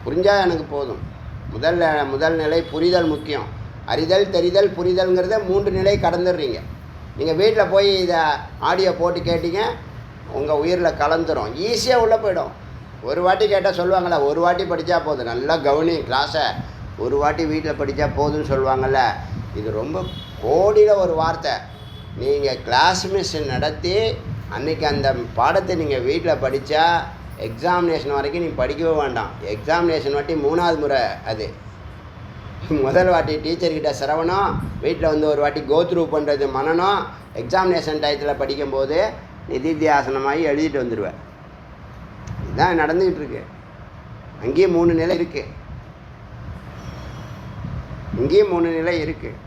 புரிஞ்சால் எனக்கு போதும். முதல் நிலை புரிதல் முக்கியம். அறிதல், தெரிதல், புரிதல்ங்கிறத 3 நிலை கடந்துடுறீங்க. நீங்கள் வீட்டில் போய் இதை ஆடியோ போட்டு கேட்டீங்க, உங்கள் உயிரில் கலந்துரும். ஈஸியாக உள்ளே போயிடும். ஒரு வாட்டி கேட்டால் சொல்லுவாங்களே, ஒரு வாட்டி படித்தா போதும், நல்லா கவனி கிளாஸை, ஒரு வாட்டி வீட்டில் படித்தா போதும்னு சொல்லுவாங்கள்ல. இது ரொம்ப கோடியில் ஒரு வார்த்தை. நீங்கள் கிளாஸ் மிஸ் நடத்தி அன்றைக்கி அந்த பாடத்தை நீங்கள் வீட்டில் படித்தா எக்ஸாமினேஷன் வரைக்கும் நீங்கள் படிக்கவே வேண்டாம். எக்ஸாமினேஷன் வாட்டி 3வது முறை. அது முதல் வாட்டி டீச்சர்கிட்ட சிரவணம், வீட்டில் வந்து ஒரு வாட்டி கோத்ரூ பண்ணுறது மனநம், எக்ஸாமினேஷன் டயத்தில் படிக்கும்போது நிதித்தியாசனமாகி எழுதிட்டு வந்துடுவேன். இதுதான் நடந்துக்கிட்டு இருக்கு. அங்கேயும் 3 நிலை இருக்குது, இங்கேயும் 3 நிலை இருக்குது.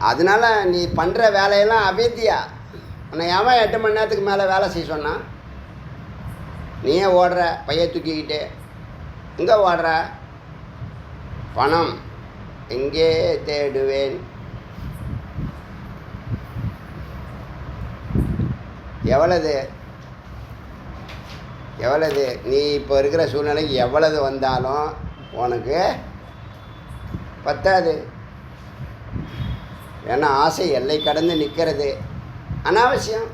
அதனால் நீ பண்ணுற வேலையெல்லாம் அவித்யா. ஆனால் ஏன் 8 மணி நேரத்துக்கு மேலே வேலை செய்ய சொன்னான்? நீயே ஓடுற பைய தூக்கிக்கிட்டு. எங்கே ஓடுற? பணம் எங்கே தேடுவேன்? எவ்வளவு நீ இப்போ இருக்கிற சூழ்நிலைக்கு எவ்வளவு வந்தாலும் உனக்கு பத்தாது. ஏன்னா ஆசை எல்லை கடந்து நிற்கிறது அனாவசியம்.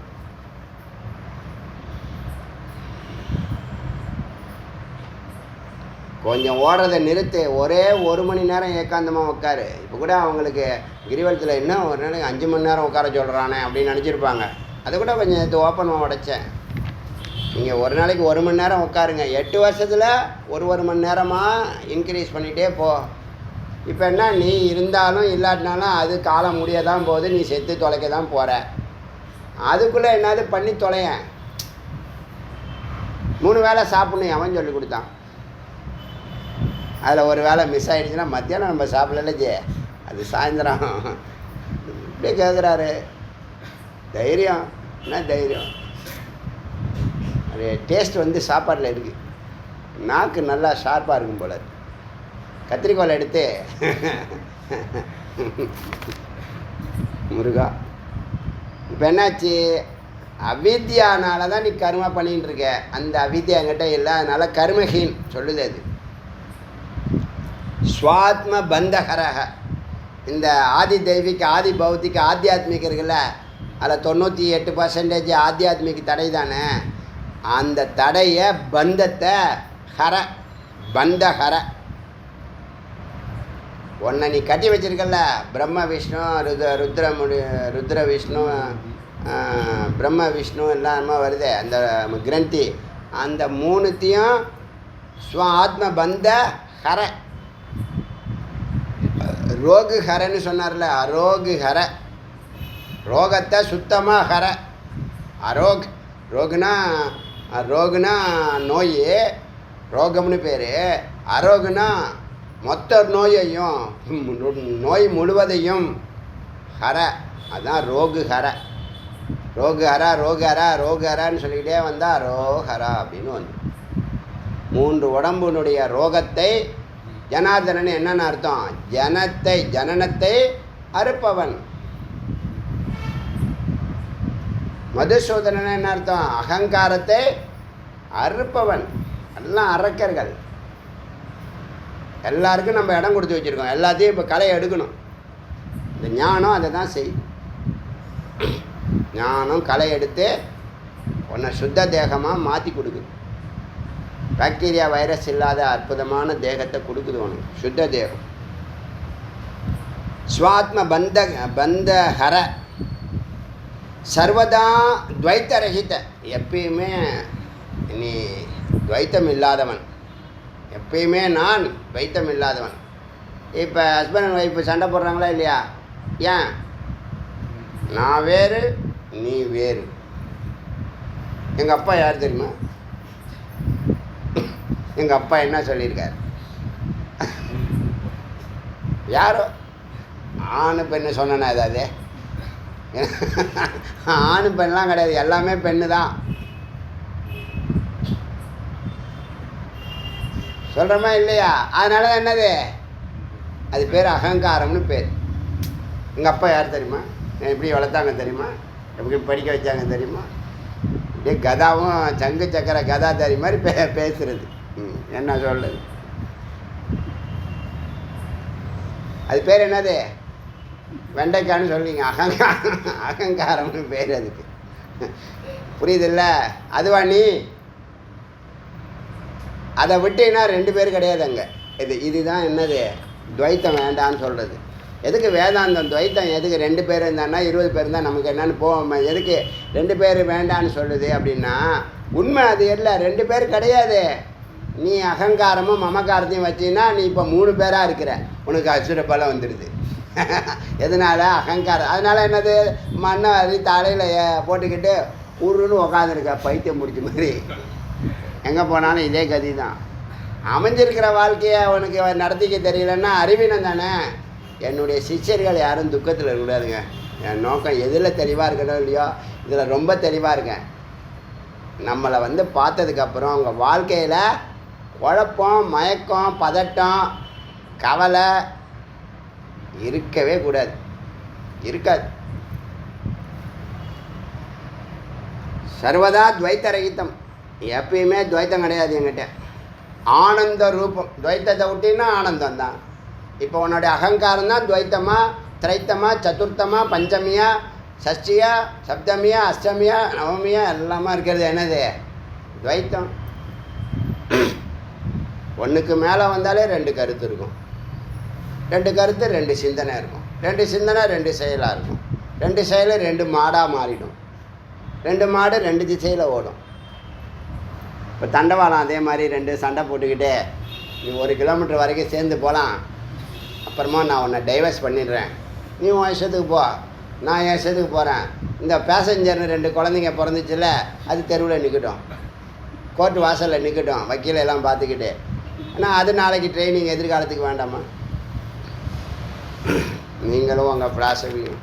கொஞ்சம் ஓடுறதை நிறுத்து. ஒரே 1 மணி நேரம் ஏகாந்தமாக உட்காரு. இப்போ கூட அவங்களுக்கு கிரிவலத்தில் இன்னும் ஒரு நாளைக்கு 5 மணி நேரம் உட்கார சொல்கிறானே அப்படின்னு நினச்சிருப்பாங்க. அதை கூட கொஞ்சம் ஓப்பனாக உடைச்சேன். நீங்கள் ஒரு நாளைக்கு 1 மணி நேரம் உட்காருங்க, 8 வருஷத்தில் ஒரு மணி நேரமாக இன்க்ரீஸ் பண்ணிகிட்டே போ. இப்போ என்ன, நீ இருந்தாலும் இல்லாட்டினாலும் அது காலம் முடிய தான் போகுது, நீ செத்து தொலைக்க தான் போகிற. அதுக்குள்ளே என்னது பண்ணி தொலையேன். 3 வேளை சாப்பிட்ணும் அவன் சொல்லி கொடுத்தான். அதில் ஒரு வேளை மிஸ் ஆகிடுச்சுன்னா மத்தியானம் நம்ம சாப்பிடல ஜே, அது சாயந்தரம். இப்படியே கேட்குறாரு. தைரியம் என்ன தைரியம்? அது டேஸ்ட் வந்து சாப்பாட்டில் இருக்குது. நாக்கு நல்லா ஷார்ப்பாக இருக்கும் போல. கத்திரிக்கோலை எடுத்து முருகா. இப்போ என்னாச்சு, அவித்யானால தான் நீ கர்மா பண்ணிகிட்டு இருக்க. அந்த அவித்யா என்கிட்ட இல்லை, அதனால் கர்மஹீன் சொல்லுது. அது ஸ்வாத்ம பந்தகரக. இந்த ஆதி தெய்வீக ஆதி பௌத்திக ஆத்தியாத்மிக இருக்குல்ல, அதில் 98% ஆத்தியாத்மிக தடை தானே. அந்த தடையை பந்தத்தை ஹர பந்தஹர. ஒன்றை நீ கட்டி வச்சிருக்கல, பிரம்ம விஷ்ணு ருத்ர விஷ்ணு பிரம்ம விஷ்ணு எல்லாமே வருது அந்த கிரந்தி. அந்த 3த்தையும் ஸ்வ ஆத்ம பந்த ஹர. ரோகு ஹரன்னு சொன்னார்ல, அரோகு ஹர. ரோகத்தை சுத்தமாக ஹர. அரோக் ரோகுனா நோய், ரோகம்னு பேர். அரோகுனா மொத்த நோயையும், நோய் முழுவதையும் ஹர. அதுதான் ரோகு ஹர. ரோகு ஹரான்னு சொல்லிக்கிட்டே வந்தால் ரோஹரா அப்படின்னு வந்து 3 உடம்புனுடைய ரோகத்தை ஜனார்தனன் என்னென்ன அர்த்தம்? ஜனனத்தை அறுப்பவன். மதுசூதனன் என்ன அர்த்தம்? அகங்காரத்தை அறுப்பவன். எல்லாம் அரக்கர்கள். எல்லாருக்கும் நம்ம இடம் கொடுத்து வச்சுருக்கோம். எல்லாத்தையும் இப்போ களை எடுக்கணும். இந்த ஞானம் அதை தான் செய்யும். ஞானம் களை எடுத்து உன்னை சுத்த தேகமாக மாற்றி கொடுக்குது. பாக்டீரியா வைரஸ் இல்லாத அற்புதமான தேகத்தை கொடுக்குது உனக்கு, சுத்த தேகம். ஸ்வாத்ம பந்தஹர. சர்வதா துவைத்தரகித. எப்பயுமே நீ துவைத்தம் இல்லாதவன். எப்பயுமே நான் துவைத்தம் இல்லாதவன். இப்போ ஹஸ்பண்ட் அண்ட் ஒய்ஃபு சண்டை போடுறாங்களா இல்லையா? ஏன்? நான் வேறு நீ வேறு. எங்கள் அப்பா யார் தெரியுமா? எங்கள் அப்பா என்ன சொல்லியிருக்கார்? யாரோ ஆணு பெண்ணு சொன்னேன்னா ஏதாவது? ஆணு பெண்ணெலாம் கிடையாது, எல்லாமே பெண்ணு தான். சொல்கிறோமா இல்லையா? அதனால தான் என்னது, அது பேர் அகங்காரம்னு பேர். எங்கள் அப்பா யார் தெரியுமா? எப்படி வளர்த்தாங்க தெரியுமா? எப்படி படிக்க வச்சாங்க தெரியுமா? இப்படியே கதாவும் சங்கு சக்கர கதா தறி மாதிரி பேசுறது. என்ன சொல்லுது? அது பேர் என்னது? வெண்டைக்கான்னு சொல்லிங்க. அகங்காரம்னு பேர் அதுக்கு. புரியுதில்ல? அதுவா நீ? அதை விட்டீங்கன்னா 2 பேர் கிடையாது அங்கே. இதுதான் என்னது? துவைத்தம் வேண்டான்னு சொல்கிறது. எதுக்கு வேதாந்தம்? துவைத்தம் எதுக்கு? 2 பேர் இருந்தான்னா 20 பேர் இருந்தால் நமக்கு என்னென்னு போவோம். எதுக்கு 2 பேர் வேண்டான்னு சொல்லுது அப்படின்னா, உண்மை அது இல்லை. 2 பேர் கிடையாது. நீ அகங்காரமும் மமக்காரத்தையும் வச்சின்னா நீ இப்போ 3 பேராக இருக்கிற. உனக்கு அசுர பலம் வந்துடுது. எதனால்? அகங்காரம். அதனால் என்னது? மண்ணை அள்ளி தலையில் போட்டுக்கிட்டு உருன்னு உக்காந்துருக்க பைத்தியம் முடிச்ச மாதிரி. எங்கே போனாலும் இதே கதி தான். அமைஞ்சிருக்கிற வாழ்க்கையை அவனுக்கு நடத்திக்க தெரியலன்னா அறிவினம் தானே. என்னுடைய சிஷ்யர்கள் யாரும் துக்கத்தில் இருக்கக்கூடாதுங்க. என் நோக்கம் எதில் தெளிவாக இருக்கணும் இல்லையோ, இதில் ரொம்ப தெளிவாக இருக்கேன். நம்மளை வந்து பார்த்ததுக்கப்புறம் அவங்க வாழ்க்கையில் குழப்பம், மயக்கம், பதட்டம், கவலை இருக்கவே கூடாது. இருக்காது. சர்வதா துவைத்தரகிதம். எப்பயுமே துவைத்தம் கிடையாது என்கிட்ட. ஆனந்த ரூபம். துவைத்தத்தை விட்டின்னா ஆனந்தம் தான். இப்போ உன்னுடைய அகங்காரம் தான் துவைத்தமா, திரைத்தமா, சதுர்த்தமா, பஞ்சமியா, சஷ்டியா, சப்தமியா, அஷ்டமியா, நவமியா எல்லாமே இருக்கிறது என்னது? துவைத்தம். ஒன்றுக்கு மேலே வந்தாலே 2 கருத்து இருக்கும். 2 கருத்து 2 சிந்தனை இருக்கும். 2 சிந்தனை 2 செயலாக இருக்கும். 2 செயல் 2 மாடாக மாறிடும். 2 மாடு 2 திசையில் ஓடும். இப்போ தண்டவாளம் அதே மாதிரி 2 சண்டை போட்டுக்கிட்டு நீ 1 கிலோமீட்டர் வரைக்கும் சேர்ந்து போகலாம், அப்புறமா நான் உன்னை டைவர்ஸ் பண்ணிடுறேன், நீ உன் இஷ்டத்துக்கு போ, நான் என் இஷ்டத்துக்கு போகிறேன். இந்த பேசஞ்சர்னு 2 குழந்தைங்க பிறந்துச்சுல்ல, அது தெருவில் நிற்கட்டும், கோர்ட்டு வாசலில் நிற்கட்டும், வக்கீலெல்லாம் பார்த்துக்கிட்டு. ஆனால் அது நாளைக்கு ட்ரைனிங் எதிர்காலத்துக்கு வேண்டாமா? நீங்களும் உங்கள் பிலாசபியும்.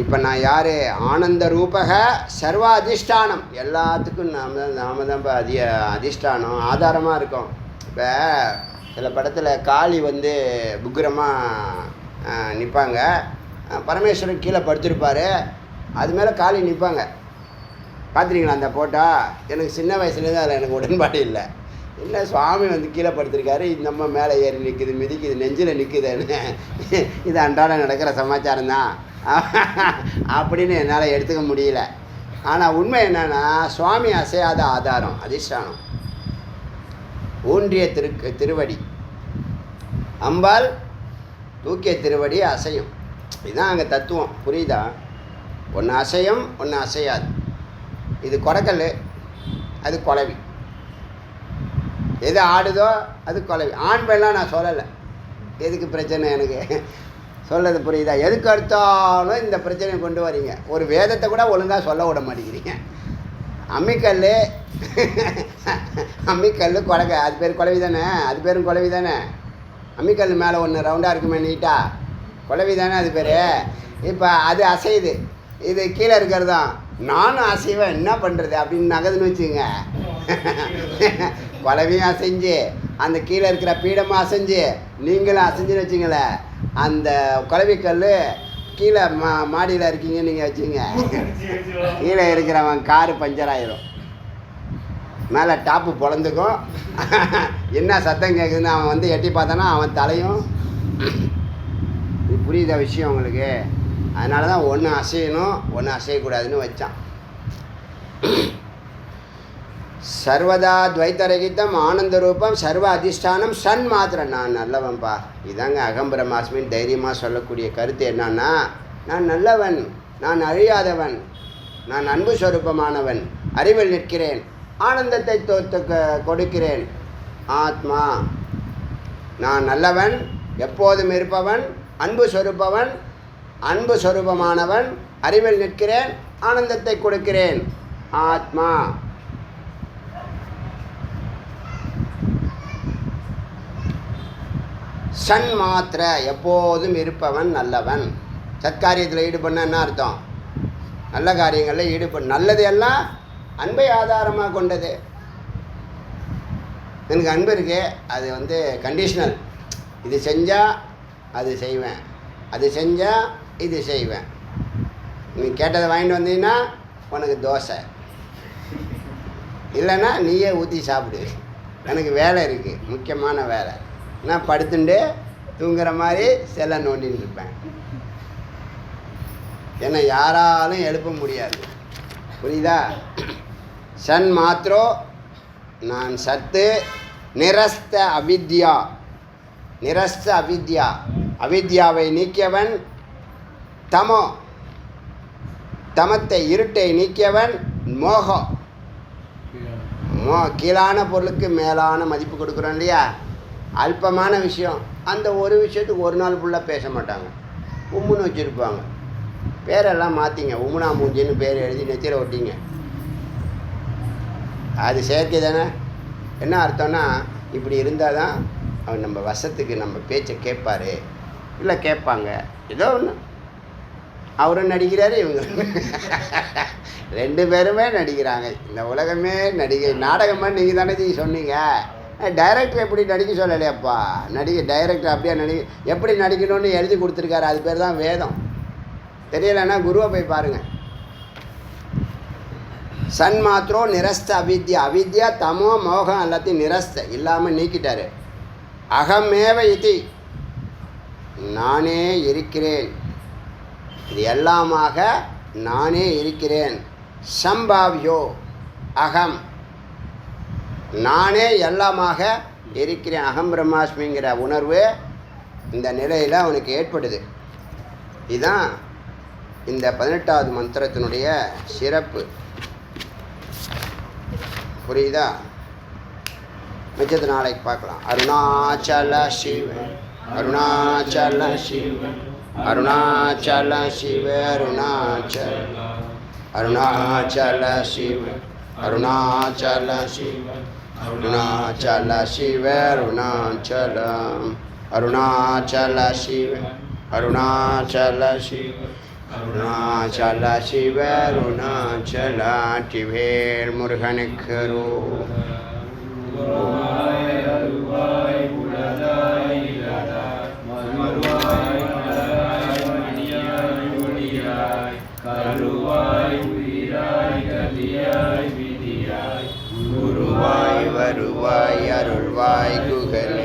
இப்போ நான் யார்? ஆனந்த ரூபக சர்வ அதிஷ்டானம். எல்லாத்துக்கும் நாம தான் இப்போ அதிஷ்டானம், ஆதாரமாக இருக்கோம். இப்போ சில படத்தில் காளி வந்து புக்குரமாக நிற்பாங்க, பரமேஸ்வரன் கீழே படுத்திருப்பார், அது மேலே காளி நிற்பாங்க. பார்த்துருங்களா அந்த போட்டோ? எனக்கு சின்ன வயசுலேருந்து அதில் எனக்கு உடன்பாடு இல்லை. இல்லை சுவாமி வந்து கீழே படுத்திருக்காரு, இந்த அம்மா மேலே ஏறி நிற்குது, மிதிக்குது, நெஞ்சில் நிற்குதுன்னு. இது அன்றாடம் நடக்கிற சமாச்சாரம் தான் அப்படின்னு என்னால் எடுத்துக்க முடியல. ஆனால் உண்மை என்னென்னா, சுவாமி அசையாத ஆதாரம், அதிஷ்டானம், ஊன்றிய திருவடி. அம்பாள் தூக்கிய திருவடி அசையும். இதுதான் அங்கே தத்துவம். புரியுதா? ஒன்று அசையும், ஒன்று அசையாது. இது கொடக்கல், அது குலவி. எது ஆடுதோ அது குலவி. ஆண் பெண்ணெலாம் நான் சொல்லலை, எதுக்கு பிரச்சனை எனக்கு சொல்லது புரியுதா? எதுக்கு எடுத்தாலும் இந்த பிரச்சனையை கொண்டு வரீங்க. ஒரு வேதத்தை கூட ஒழுங்காக சொல்ல விட மாட்டேங்கிறீங்க. அம்மிக்கல் அம்மிக்கல் கொடக்க, அது பேர் குலவி தானே? அது பேரும் குலவி தானே? அம்மிக்கல் மேலே ஒன்று ரவுண்டாக இருக்குமே நீட்டா, குலவி தானே அது பேர். இப்போ அது அசையுது, இது கீழே இருக்கிறது தான். நானும் அசைவேன், என்ன பண்ணுறது அப்படின்னு நகதுன்னு வச்சுங்க. குலவையும் அசைஞ்சு, அந்த கீழே இருக்கிற பீடமாக அசைஞ்சு, நீங்களும் அசைஞ்சுன்னு வச்சுங்களேன். அந்த குலவிக்கல் கீழே மாடியில் இருக்கீங்கன்னு நீங்கள் வச்சுங்க, கீழே இருக்கிறவன் காரு பஞ்சர் ஆயிரும், மேலே டாப்பு பொழந்துக்கும். என்ன சத்தம் கேட்குதுன்னு அவன் வந்து எட்டி பார்த்தானா அவன் தலையும். இது புரியுத விஷயம் உங்களுக்கு? அதனால தான் ஒன்று அசையணும், ஒன்று அசையக்கூடாதுன்னு வச்சான். சர்வதா துவைத்தரகிதம் ஆனந்த ரூபம் சர்வ அதிஷ்டானம் சன் மாத்திரம். நான் நல்லவன்பா. இதாங்க அகம்பிரமாஸ்மின் தைரியமாக சொல்லக்கூடிய கருத்து. என்னன்னா, நான் நல்லவன், நான் அழியாதவன், நான் அன்பு ஸ்வரூபமானவன், அறிவில் நிற்கிறேன், ஆனந்தத்தை கொடுக்கிறேன், ஆத்மா. நான் நல்லவன், எப்போதும் இருப்பவன், அன்பு ஸ்வரூபவன், அன்பு ஸ்வரூபமானவன், அறிவில் நிற்கிறேன், ஆனந்தத்தை கொடுக்கிறேன், ஆத்மா. சன் மாத்திர, எப்போதும் இருப்பவன், நல்லவன். சத்காரியத்தில் ஈடுபண்ண என்ன அர்த்தம்? நல்ல காரியங்களில் ஈடுபடு. நல்லது எல்லாம் அன்பை ஆதாரமாக கொண்டது. எனக்கு அன்பு இருக்கு, அது வந்து கண்டிஷ்னல். இது செஞ்சால் அது செய்வேன், அது செஞ்சால் இது செய்வேன். நீ கேட்டதை வாங்கிட்டு வந்தீங்கன்னா உனக்கு தோசை, இல்லைன்னா நீயே ஊற்றி சாப்பிடு. எனக்கு வேலை இருக்குது, முக்கியமான வேலை. நான் படுத்துட்டு தூங்குற மாதிரி செல்லை நோண்டின்னு இருப்பேன். என்னை யாராலும் எழுப்ப முடியாது. புரியுதா? சன் மாத்திரோ, நான் சத்து. நிரஸ்த அவித்யா, நிரஸ்த அவித்யா, அவித்யாவை நீக்கியவன். தமோ, தமத்தை இருட்டை நீக்கியவன். மோகம், கீழான பொருளுக்கு மேலான மதிப்பு கொடுக்குறோம் இல்லையா? அல்பமான விஷயம், அந்த ஒரு விஷயத்துக்கு ஒரு நாள் ஃபுல்லாக பேச மாட்டாங்க, உம்முன்னு வச்சுருப்பாங்க. பேரெல்லாம் மாற்றிங்க, உம்முனா மூஞ்சின்னு பேர் எழுதி நெத்தியில் ஒட்டிங்க. அது செயற்கை தானே. என்ன அர்த்தம்னா, இப்படி இருந்தால் தான் அவன் நம்ம வசத்துக்கு நம்ம பேச்சை கேட்பார், இல்லை கேட்பாங்க. ஏதோ ஒன்று அவரும் நடிக்கிறாரு, இவங்க 2 பேருமே நடிக்கிறாங்க. இந்த உலகமே நடிகை நாடகமாக நீங்கள் தானே சொன்னீங்க. டைரக்டர் எப்படி நடிக்க சொல்லலையாப்பா? டைரக்டர் அப்படியே எப்படி நடிக்கணும்னு எழுதி கொடுத்துருக்காரு. அது பேர் தான் வேதம். தெரியலைன்னா குருவை போய் பாருங்கள். சன் மாத்திரம் நிரஸ்த அவித்யா, அவித்யா தமோ மோகம் எல்லாத்தையும் நிரஸ்த இல்லாமல் நீக்கிட்டாரு. அகமேவ இதி, நானே இருக்கிறேன், இது எல்லாமாக நானே இருக்கிறேன். சம்பாவியோ அகம், நானே எல்லாமாக இருக்கிறேன். அகம் பிரம்மாஸ்மிங்கிற உணர்வு இந்த நிலையில் அவனுக்கு ஏற்படுது. இதுதான் இந்த 18வது மந்திரத்தினுடைய சிறப்பு. புரியுதா? மிச்சத்து நாளைக்கு பார்க்கலாம். அருணாச்சல சிவ அருணாச்சல சிவ அருணாச்சல சிவ அருணாச்சல அருணாச்சல சிவ அருணாச்சல சிவ அருணாச்சல சிவ அருணாச்சல அருணாச்சல சிவ அருணாச்சல சிவ அருணாச்சல சிவ அருணாச்சல திவேல் முருகனுக்கு குருவாய் வருவாய் அருள்வாய் குகலே